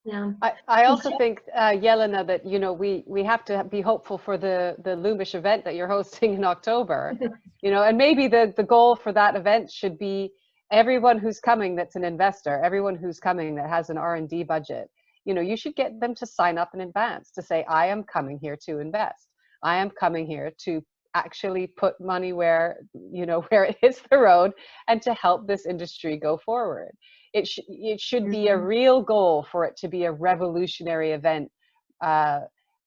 Yeah. I also think, Jelena, that, you know, we have to be hopeful for the Loomish event that you're hosting in October, you know, and maybe the goal for that event should be everyone who's coming that's an investor, everyone who's coming that has an R&D budget, you know, you should get them to sign up in advance to say, I am coming here to invest. I am coming here to actually put money where, you know, where it hits the road and to help this industry go forward. It should be a real goal for it to be a revolutionary event,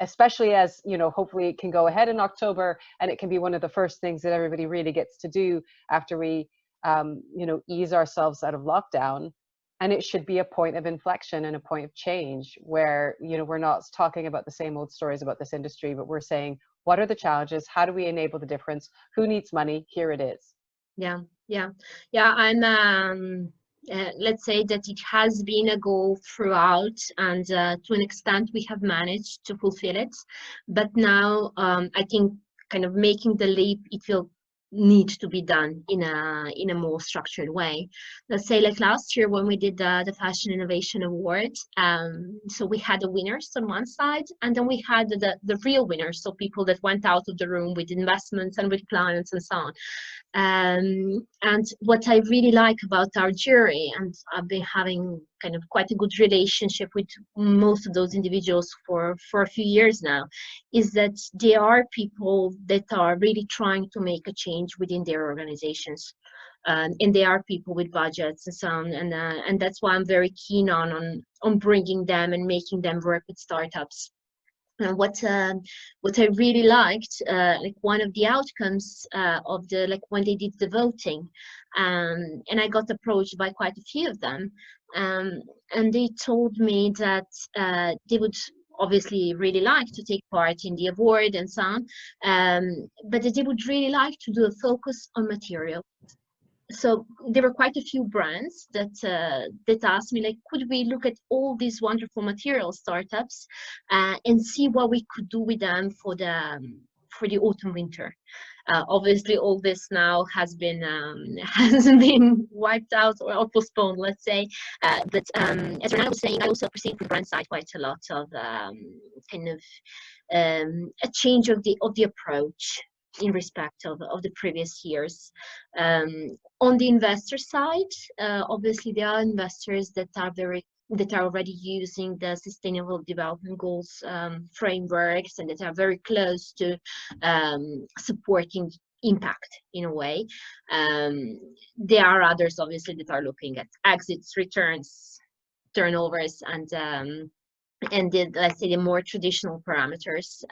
especially as, you know, hopefully it can go ahead in October and it can be one of the first things that everybody really gets to do after we, you know, ease ourselves out of lockdown. And it should be a point of inflection and a point of change where, you know, we're not talking about the same old stories about this industry, but we're saying, what are the challenges? How do we enable the difference? Who needs money? Here it is. Yeah, yeah, yeah. And let's say that it has been a goal throughout, and to an extent we have managed to fulfill it. But now I think kind of making the leap, it will need to be done in a more structured way. Let's say like last year when we did the Fashion Innovation Award, so we had the winners on one side, and then we had the real winners, so people that went out of the room with investments and with clients and so on. And what I really like about our jury, and I've been having kind of quite a good relationship with most of those individuals for a few years now, is that they are people that are really trying to make a change within their organizations. And they are people with budgets and so on, and that's why I'm very keen on bringing them and making them work with startups. And what I really liked, like one of the outcomes of the, like when they did the voting, and I got approached by quite a few of them, and they told me that they would obviously really like to take part in the award and so on, but that they would really like to do a focus on material. So there were quite a few brands that asked me, like, could we look at all these wonderful material startups and see what we could do with them for the autumn winter. Obviously, all this now has been wiped out or postponed, let's say. But as Renana was saying, I also perceive from brand side quite a lot of kind of a change of the approach in respect of the previous years. On the investor side, obviously there are investors that are already using the Sustainable Development Goals frameworks, and that are very close to supporting impact in a way. There are others obviously that are looking at exits, returns, turnovers, and let's say the more traditional parameters.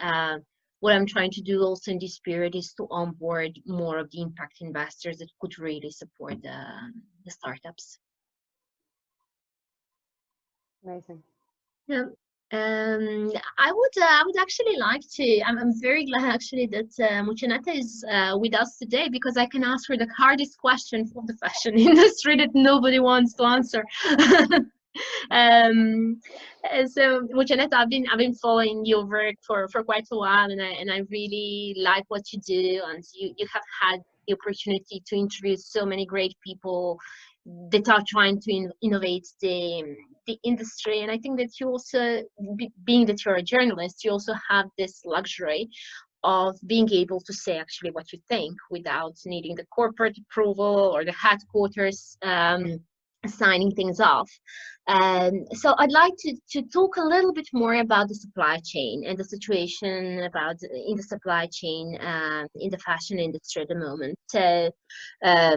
What I'm trying to do also in this period is to onboard more of the impact investors that could really support the startups. Amazing. Yeah. I would actually like to. I'm very glad actually that Muchaneta is with us today, because I can ask her the hardest question for the fashion industry that nobody wants to answer. So Muchaneta, I've been following your work for quite a while, and I really like what you do, and you have had the opportunity to interview so many great people that are trying to innovate the industry. And I think that you also, being that you're a journalist, you also have this luxury of being able to say actually what you think without needing the corporate approval or the headquarters signing things off. So I'd like to talk a little bit more about the supply chain and the situation in the supply chain in the fashion industry at the moment. So a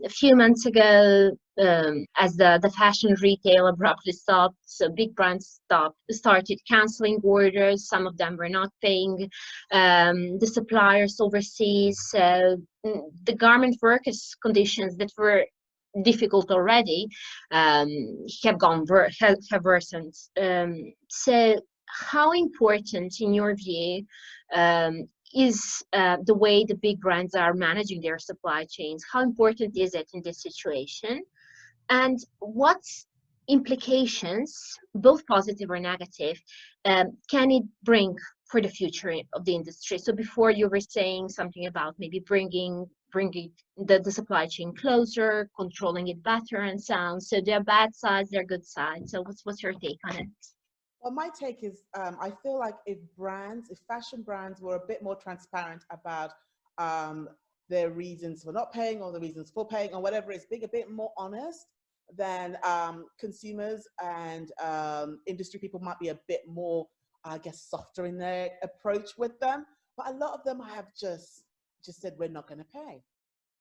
few months ago, as the fashion retail abruptly stopped, so big brands started canceling orders. Some of them were not paying the suppliers overseas. So the garment workers' conditions that were difficult already have worsened. So how important, in your view, is the way the big brands are managing their supply chains? How important is it in this situation? And what implications, both positive or negative, can it bring for the future of the industry? So before you were saying something about maybe bringing the supply chain closer, controlling it better, and so on. So there are bad sides, there are good sides. So what's your take on it? Well, my take is, I feel like if fashion brands were a bit more transparent about their reasons for not paying or the reasons for paying or whatever, it's being a bit more honest, then consumers and industry people might be a bit more, I guess, softer in their approach with them. But a lot of them have just said, we're not going to pay.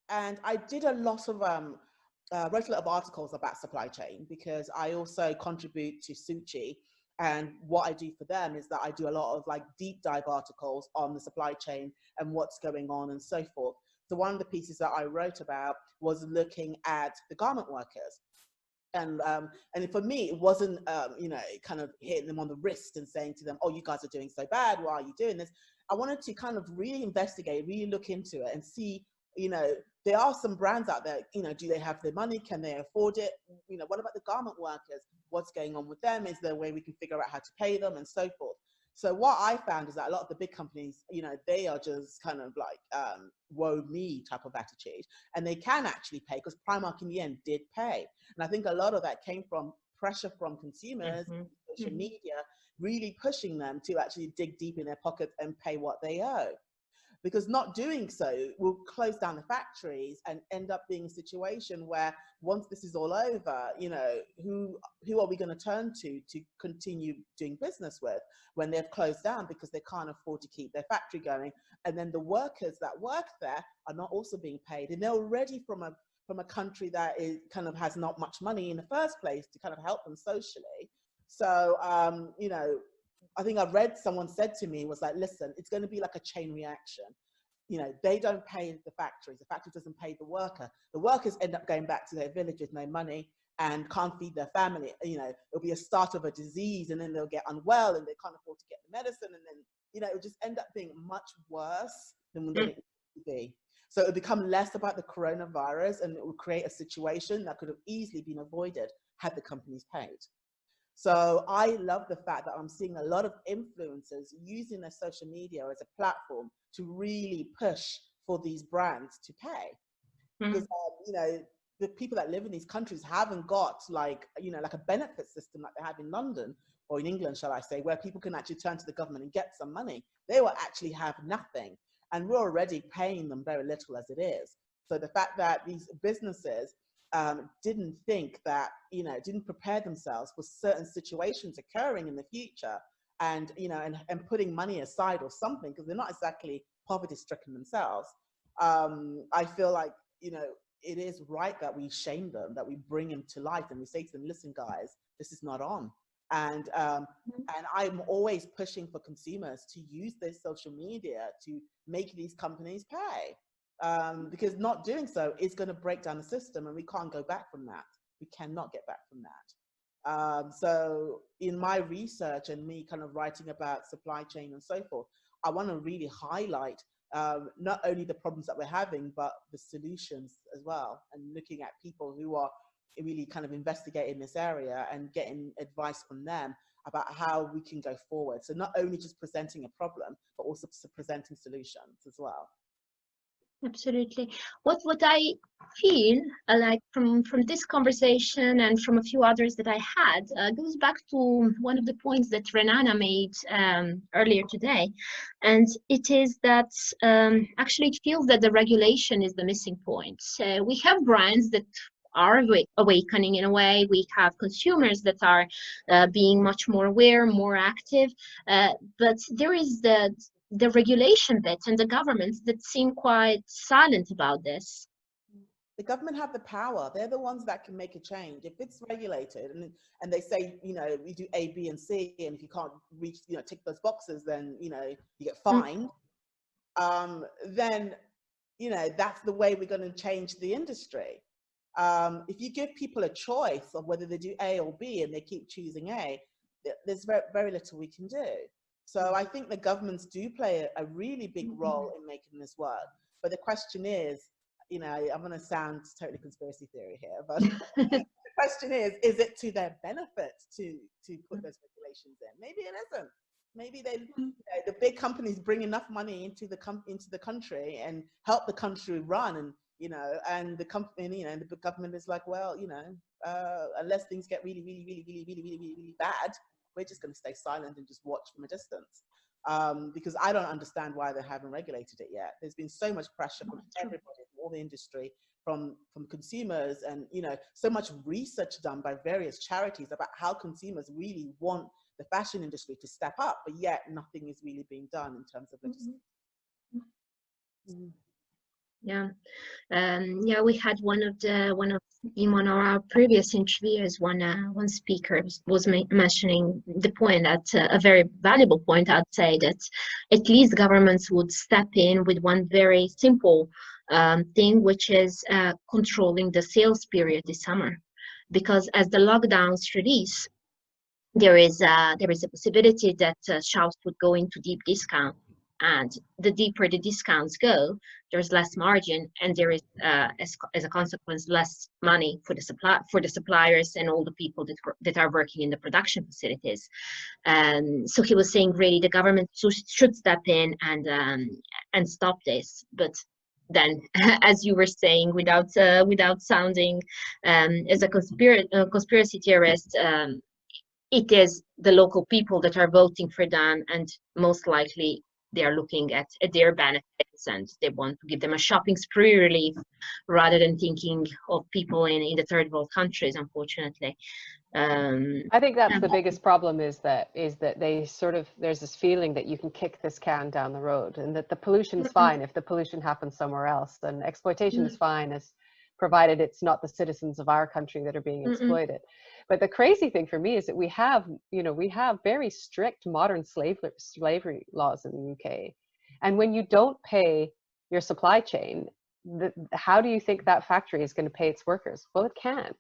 And I did a lot of, wrote a lot of articles about supply chain, because I also contribute to Suchi. And what I do for them is that I do a lot of like deep dive articles on the supply chain and what's going on and so forth. So one of the pieces that I wrote about was looking at the garment workers. And for me, it wasn't, you know, kind of hitting them on the wrist and saying to them, oh, you guys are doing so bad, why are you doing this? I wanted to kind of really investigate, really look into it and see, you know, there are some brands out there, you know, do they have the money? Can they afford it? You know, what about the garment workers? What's going on with them? Is there a way we can figure out how to pay them and so forth? So what I found is that a lot of the big companies, you know, they are just kind of like, woe me type of attitude. And they can actually pay, because Primark in the end did pay. And I think a lot of that came from pressure from consumers, social media, really pushing them to actually dig deep in their pockets and pay what they owe. Because not doing so will close down the factories and end up being a situation where once this is all over, you know, who are we going to turn to continue doing business with when they've closed down because they can't afford to keep their factory going? And then the workers that work there are not also being paid, and they're already from a country that is kind of has not much money in the first place to kind of help them socially. So, you know, I think I read someone said to me was like, listen, it's going to be like a chain reaction. You know, they don't pay the factories. The factory doesn't pay the worker. The workers end up going back to their village with no money and can't feed their family. You know, it'll be a start of a disease, and then they'll get unwell and they can't afford to get the medicine. And then, you know, it'll just end up being much worse than it used to be. So it'll become less about the coronavirus, and it will create a situation that could have easily been avoided had the companies paid. So I love the fact that I'm seeing a lot of influencers using their social media as a platform to really push for these brands to pay. Because, you know, the people that live in these countries haven't got like, you know, like a benefit system like they have in London or in England, shall I say, where people can actually turn to the government and get some money. They will actually have nothing. And we're already paying them very little as it is. So the fact that these businesses didn't think that, you know, didn't prepare themselves for certain situations occurring in the future, and, you know, and putting money aside or something, because they're not exactly poverty stricken themselves. I feel like, you know, it is right that we shame them, that we bring them to light and we say to them, listen, guys, this is not on. And I'm always pushing for consumers to use their social media to make these companies pay. Because not doing so is going to break down the system, and we can't go back from that. We cannot get back from that. So in my research and me kind of writing about supply chain and so forth, I want to really highlight not only the problems that we're having, but the solutions as well, and looking at people who are really kind of investigating this area and getting advice from them about how we can go forward. So not only just presenting a problem, but also presenting solutions as well. Absolutely. What I feel like from this conversation and from a few others that I had goes back to one of the points that Renana made earlier today, and it is that actually it feels that the regulation is the missing point. So we have brands that are awakening in a way. We have consumers that are being much more aware, more active, but there is the regulation bit and the governments that seem quite silent about this. The government have the power. They're the ones that can make a change. If it's regulated and they say, you know, we do A, B, and C, and if you can't reach, you know, tick those boxes, then, you know, you get fined. Then, you know, that's the way we're going to change the industry. If you give people a choice of whether they do A or B and they keep choosing A, there's very, very little we can do. So I think the governments do play a really big role in making this work. But the question is, you know, I'm going to sound totally conspiracy theory here, but the question is it to their benefit to put those regulations in? Maybe it isn't. Maybe they, you know, the big companies bring enough money into the country and help the country run, and you know, and the company, you know, the government is like, well, you know, unless things get really, really, really, really, really, really, really, really bad, we're just going to stay silent and just watch from a distance. Because I don't understand why they haven't regulated it yet. There's been so much pressure from everybody, from all the industry, from consumers, and you know, so much research done by various charities about how consumers really want the fashion industry to step up, but yet nothing is really being done in terms of legislation. Yeah, yeah. We had in one of our previous interviews, one speaker was mentioning the point that a very valuable point. I'd say that at least governments would step in with one very simple thing, which is controlling the sales period this summer, because as the lockdowns release, there is a possibility that shops would go into deep discount, and the deeper the discounts go, there's less margin, and there is as a consequence less money for the suppliers and all the people that are working in the production facilities. So he was saying really the government should step in and stop this, but then, as you were saying, without sounding as a conspiracy theorist, it is the local people that are voting for them, and most likely they are looking at their benefits, and they want to give them a shopping spree relief rather than thinking of people in the third world countries, unfortunately. I think that's the biggest problem, is that they sort of, there's this feeling that you can kick this can down the road, and that the pollution is fine if the pollution happens somewhere else, and exploitation is fine, as provided it's not the citizens of our country that are being exploited. But the crazy thing for me is that we have very strict modern slavery laws in the UK. And when you don't pay your supply chain, how do you think that factory is going to pay its workers? Well, it can't.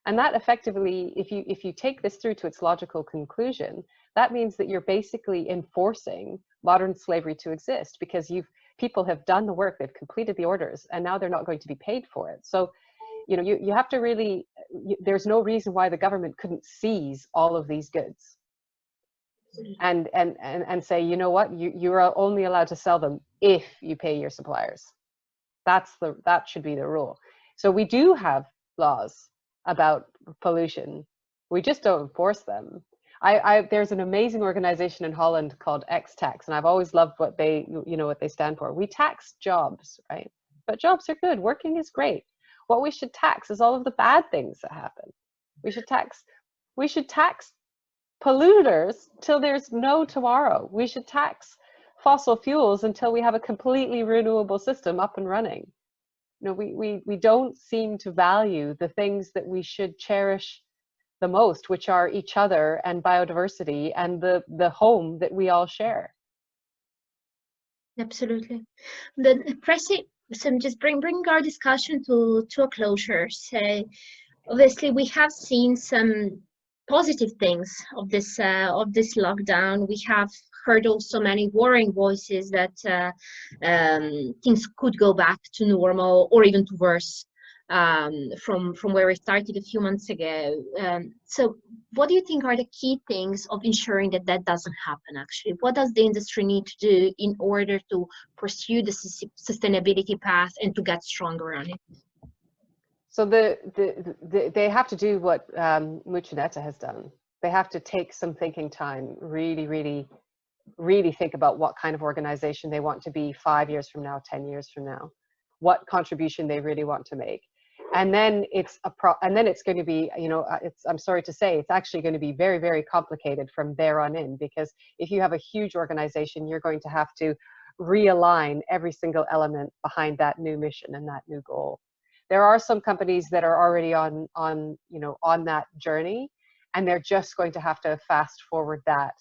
And that effectively, if you take this through to its logical conclusion, that means that you're basically enforcing modern slavery to exist, because people have done the work, they've completed the orders, and now they're not going to be paid for it. So, you know, you have to really, there's no reason why the government couldn't seize all of these goods and say, you know what, you're only allowed to sell them if you pay your suppliers. That should be the rule. So we do have laws about pollution. We just don't enforce them. There's an amazing organization in Holland called X-Tax, and I've always loved what they stand for. We tax jobs, right? But jobs are good. Working is great. What we should tax is all of the bad things that happen. We should tax polluters till there's no tomorrow. We should tax fossil fuels until we have a completely renewable system up and running. You know, we don't seem to value the things that we should cherish the most, which are each other and biodiversity and the home that we all share. Absolutely. The Kresse, so just bring our discussion to a closure. So obviously we have seen some positive things of this lockdown. We have heard also many worrying voices that things could go back to normal or even to worse from where we started a few months ago. So what do you think are the key things of ensuring that doesn't happen actually? What does the industry need to do in order to pursue the sustainability path and to get stronger on it? So they have to do what Muchaneta has done. They have to take some thinking time, really think about what kind of organization they want to be 5 years from now, 10 years from now, what contribution they really want to make. And then it's going to be, you know, I'm sorry to say, it's actually going to be very, very complicated from there on in, because if you have a huge organization, you're going to have to realign every single element behind that new mission and that new goal. There are some companies that are already on that journey, and they're just going to have to fast forward that.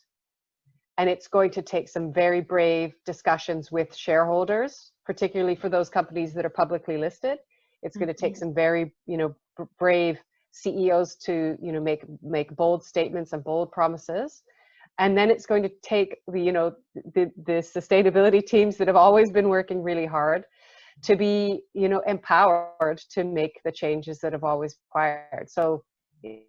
And it's going to take some very brave discussions with shareholders, particularly for those companies that are publicly listed. It's going to take some very, brave CEOs to, you know, make bold statements and bold promises. And then it's going to take the, you know, the sustainability teams that have always been working really hard to be, you know, empowered to make the changes that have always required. So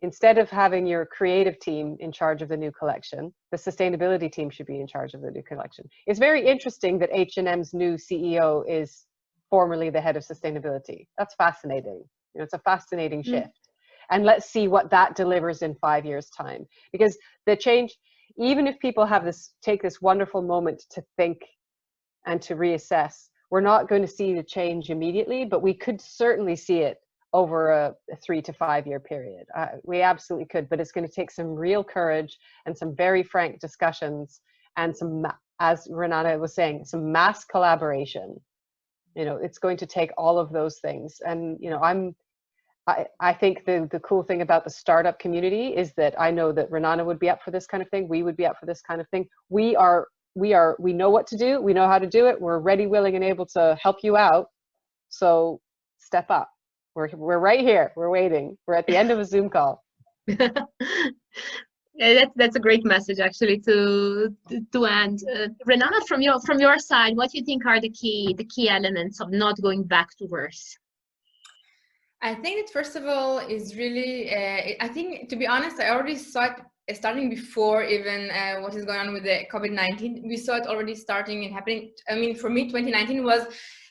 instead of having your creative team in charge of the new collection, the sustainability team should be in charge of the new collection. It's very interesting that H&M's new CEO is formerly the head of sustainability. That's fascinating. You know, it's a fascinating shift. And let's see what that delivers in 5 years' time. Because the change, even if people have this, take this wonderful moment to think and to reassess, we're not going to see the change immediately, but we could certainly see it over a 3 to 5 year period. We absolutely could, but it's going to take some real courage and some very frank discussions and some, as Renana was saying, some mass collaboration. You know, it's going to take all of those things. And, you know, I think the cool thing about the startup community is that I know that Renana would be up for this kind of thing. We would be up for this kind of thing. We know what to do. We know how to do it. We're ready, willing, and able to help you out. So step up. We're right here. We're waiting. We're at the end of a Zoom call. Yeah, that's a great message actually to end. Renana, from your side, what do you think are the key elements of not going back to worse? I think that first of all is really, I think, to be honest, I already saw it starting before even what is going on with the COVID-19. We saw it already starting and happening. I mean, for me, 2019 was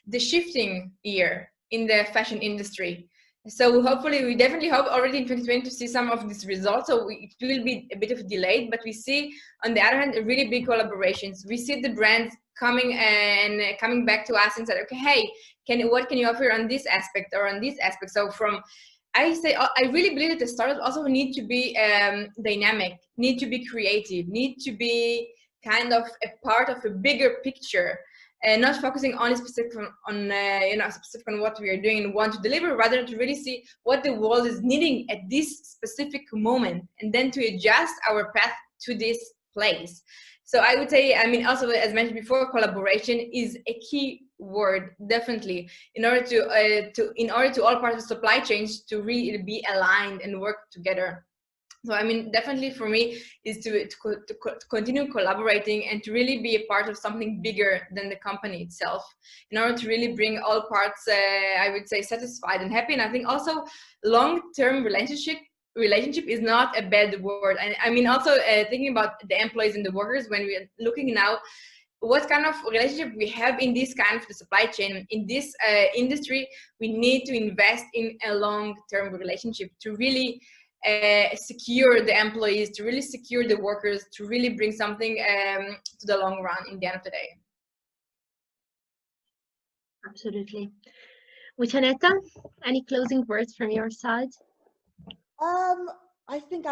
the shifting year in the fashion industry. So hopefully, we definitely hope already in 2020 to see some of these results. So it will be a bit of delayed, but we see, on the other hand, really big collaborations. We see the brands coming back to us and said, okay, hey, what can you offer on this aspect or on this aspect? So I really believe that the startups also need to be dynamic, need to be creative, need to be kind of a part of a bigger picture. And not focusing only specific on what we are doing and want to deliver, rather to really see what the world is needing at this specific moment, and then to adjust our path to this place. So I would say, I mean, also as mentioned before, collaboration is a key word, definitely, in order to all parts of supply chains to really be aligned and work together. So I mean, definitely for me is to continue collaborating and to really be a part of something bigger than the company itself, in order to really bring all parts, I would say, satisfied and happy. And I think also long-term relationship is not a bad word. And I mean, also thinking about the employees and the workers, when we are looking now what kind of relationship we have in this kind of the supply chain, in this industry, we need to invest in a long-term relationship to really secure the employees, to really secure the workers, to really bring something to the long run in the end of the day. Absolutely. Muchaneta, any closing words from your side? I think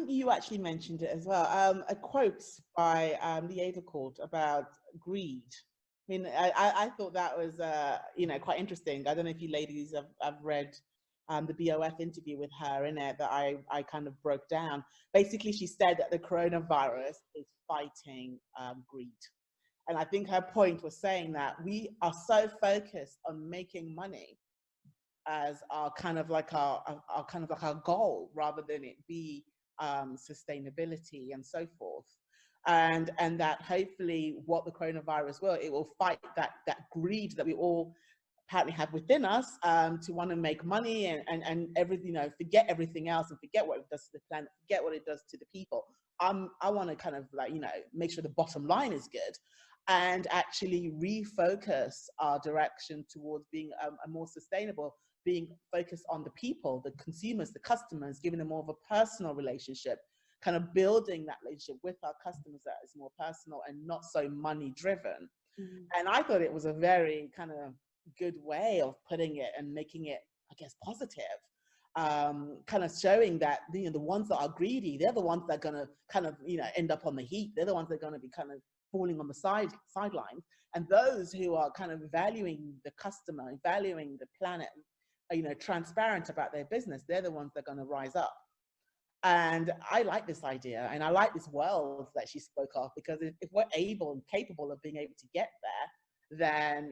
you actually mentioned it as well. A quote by Lieda called about greed. I mean, I thought that was quite interesting. I don't know if you ladies have read the BOF interview with her in it that I kind of broke down. Basically, she said that the coronavirus is fighting greed. And I think her point was saying that we are so focused on making money as our kind of like our goal, rather than it be sustainability and so forth. And that hopefully what the coronavirus will fight that greed that we all apparently have within us, to want to make money and everything, forget everything else and forget what it does to the planet, forget what it does to the people. I want to kind of make sure the bottom line is good, and actually refocus our direction towards being a more sustainable, being focused on the people, the consumers, the customers, giving them more of a personal relationship, kind of building that relationship with our customers that is more personal and not so money driven. And I thought it was a very kind of good way of putting it and making it, I guess, positive. Kind of showing that the ones that are greedy, they're the ones that are going to kind of end up on the heat. They're the ones that are going to be kind of falling on the sidelines. And those who are kind of valuing the customer, valuing the planet, transparent about their business, they're the ones that are going to rise up. And I like this idea, and I like this world that she spoke of, because if we're able and capable of being able to get there, then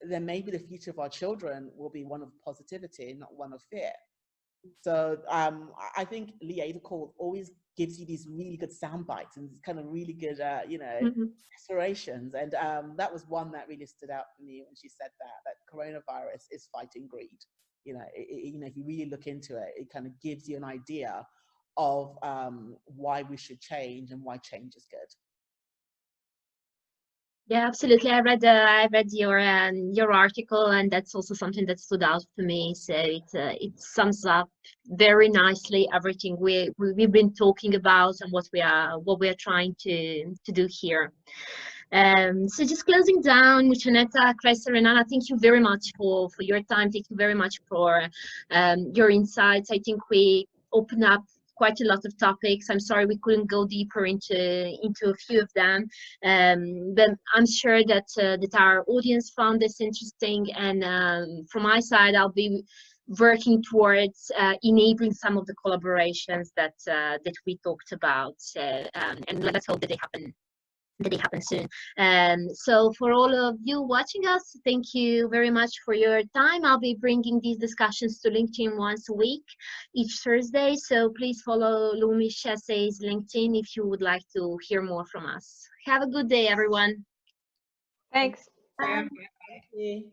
then maybe the future of our children will be one of positivity, not one of fear. So I think Liaison Call always gives you these really good sound bites and kind of really good, you know, aspirations. And that was one that really stood out for me when she said that coronavirus is fighting greed. You know, you know, if you really look into it, it kind of gives you an idea of why we should change and why change is good. Yeah, absolutely. I read your article, and that's also something that stood out for me. So it sums up very nicely everything we've been talking about and what we are trying to do here. So just closing down, Muchaneta, Kresse, Renana, thank you very much for your time. Thank you very much for your insights. I think we opened up quite a lot of topics. I'm sorry we couldn't go deeper into a few of them, but I'm sure that that our audience found this interesting. And from my side, I'll be working towards enabling some of the collaborations that we talked about. So and let's hope that they happen soon. So for all of you watching us, thank you very much for your time. I'll be bringing these discussions to LinkedIn once a week, each Thursday. So please follow Loomish Essays LinkedIn if you would like to hear more from us. Have a good day, everyone. Thanks. Bye. Thank you.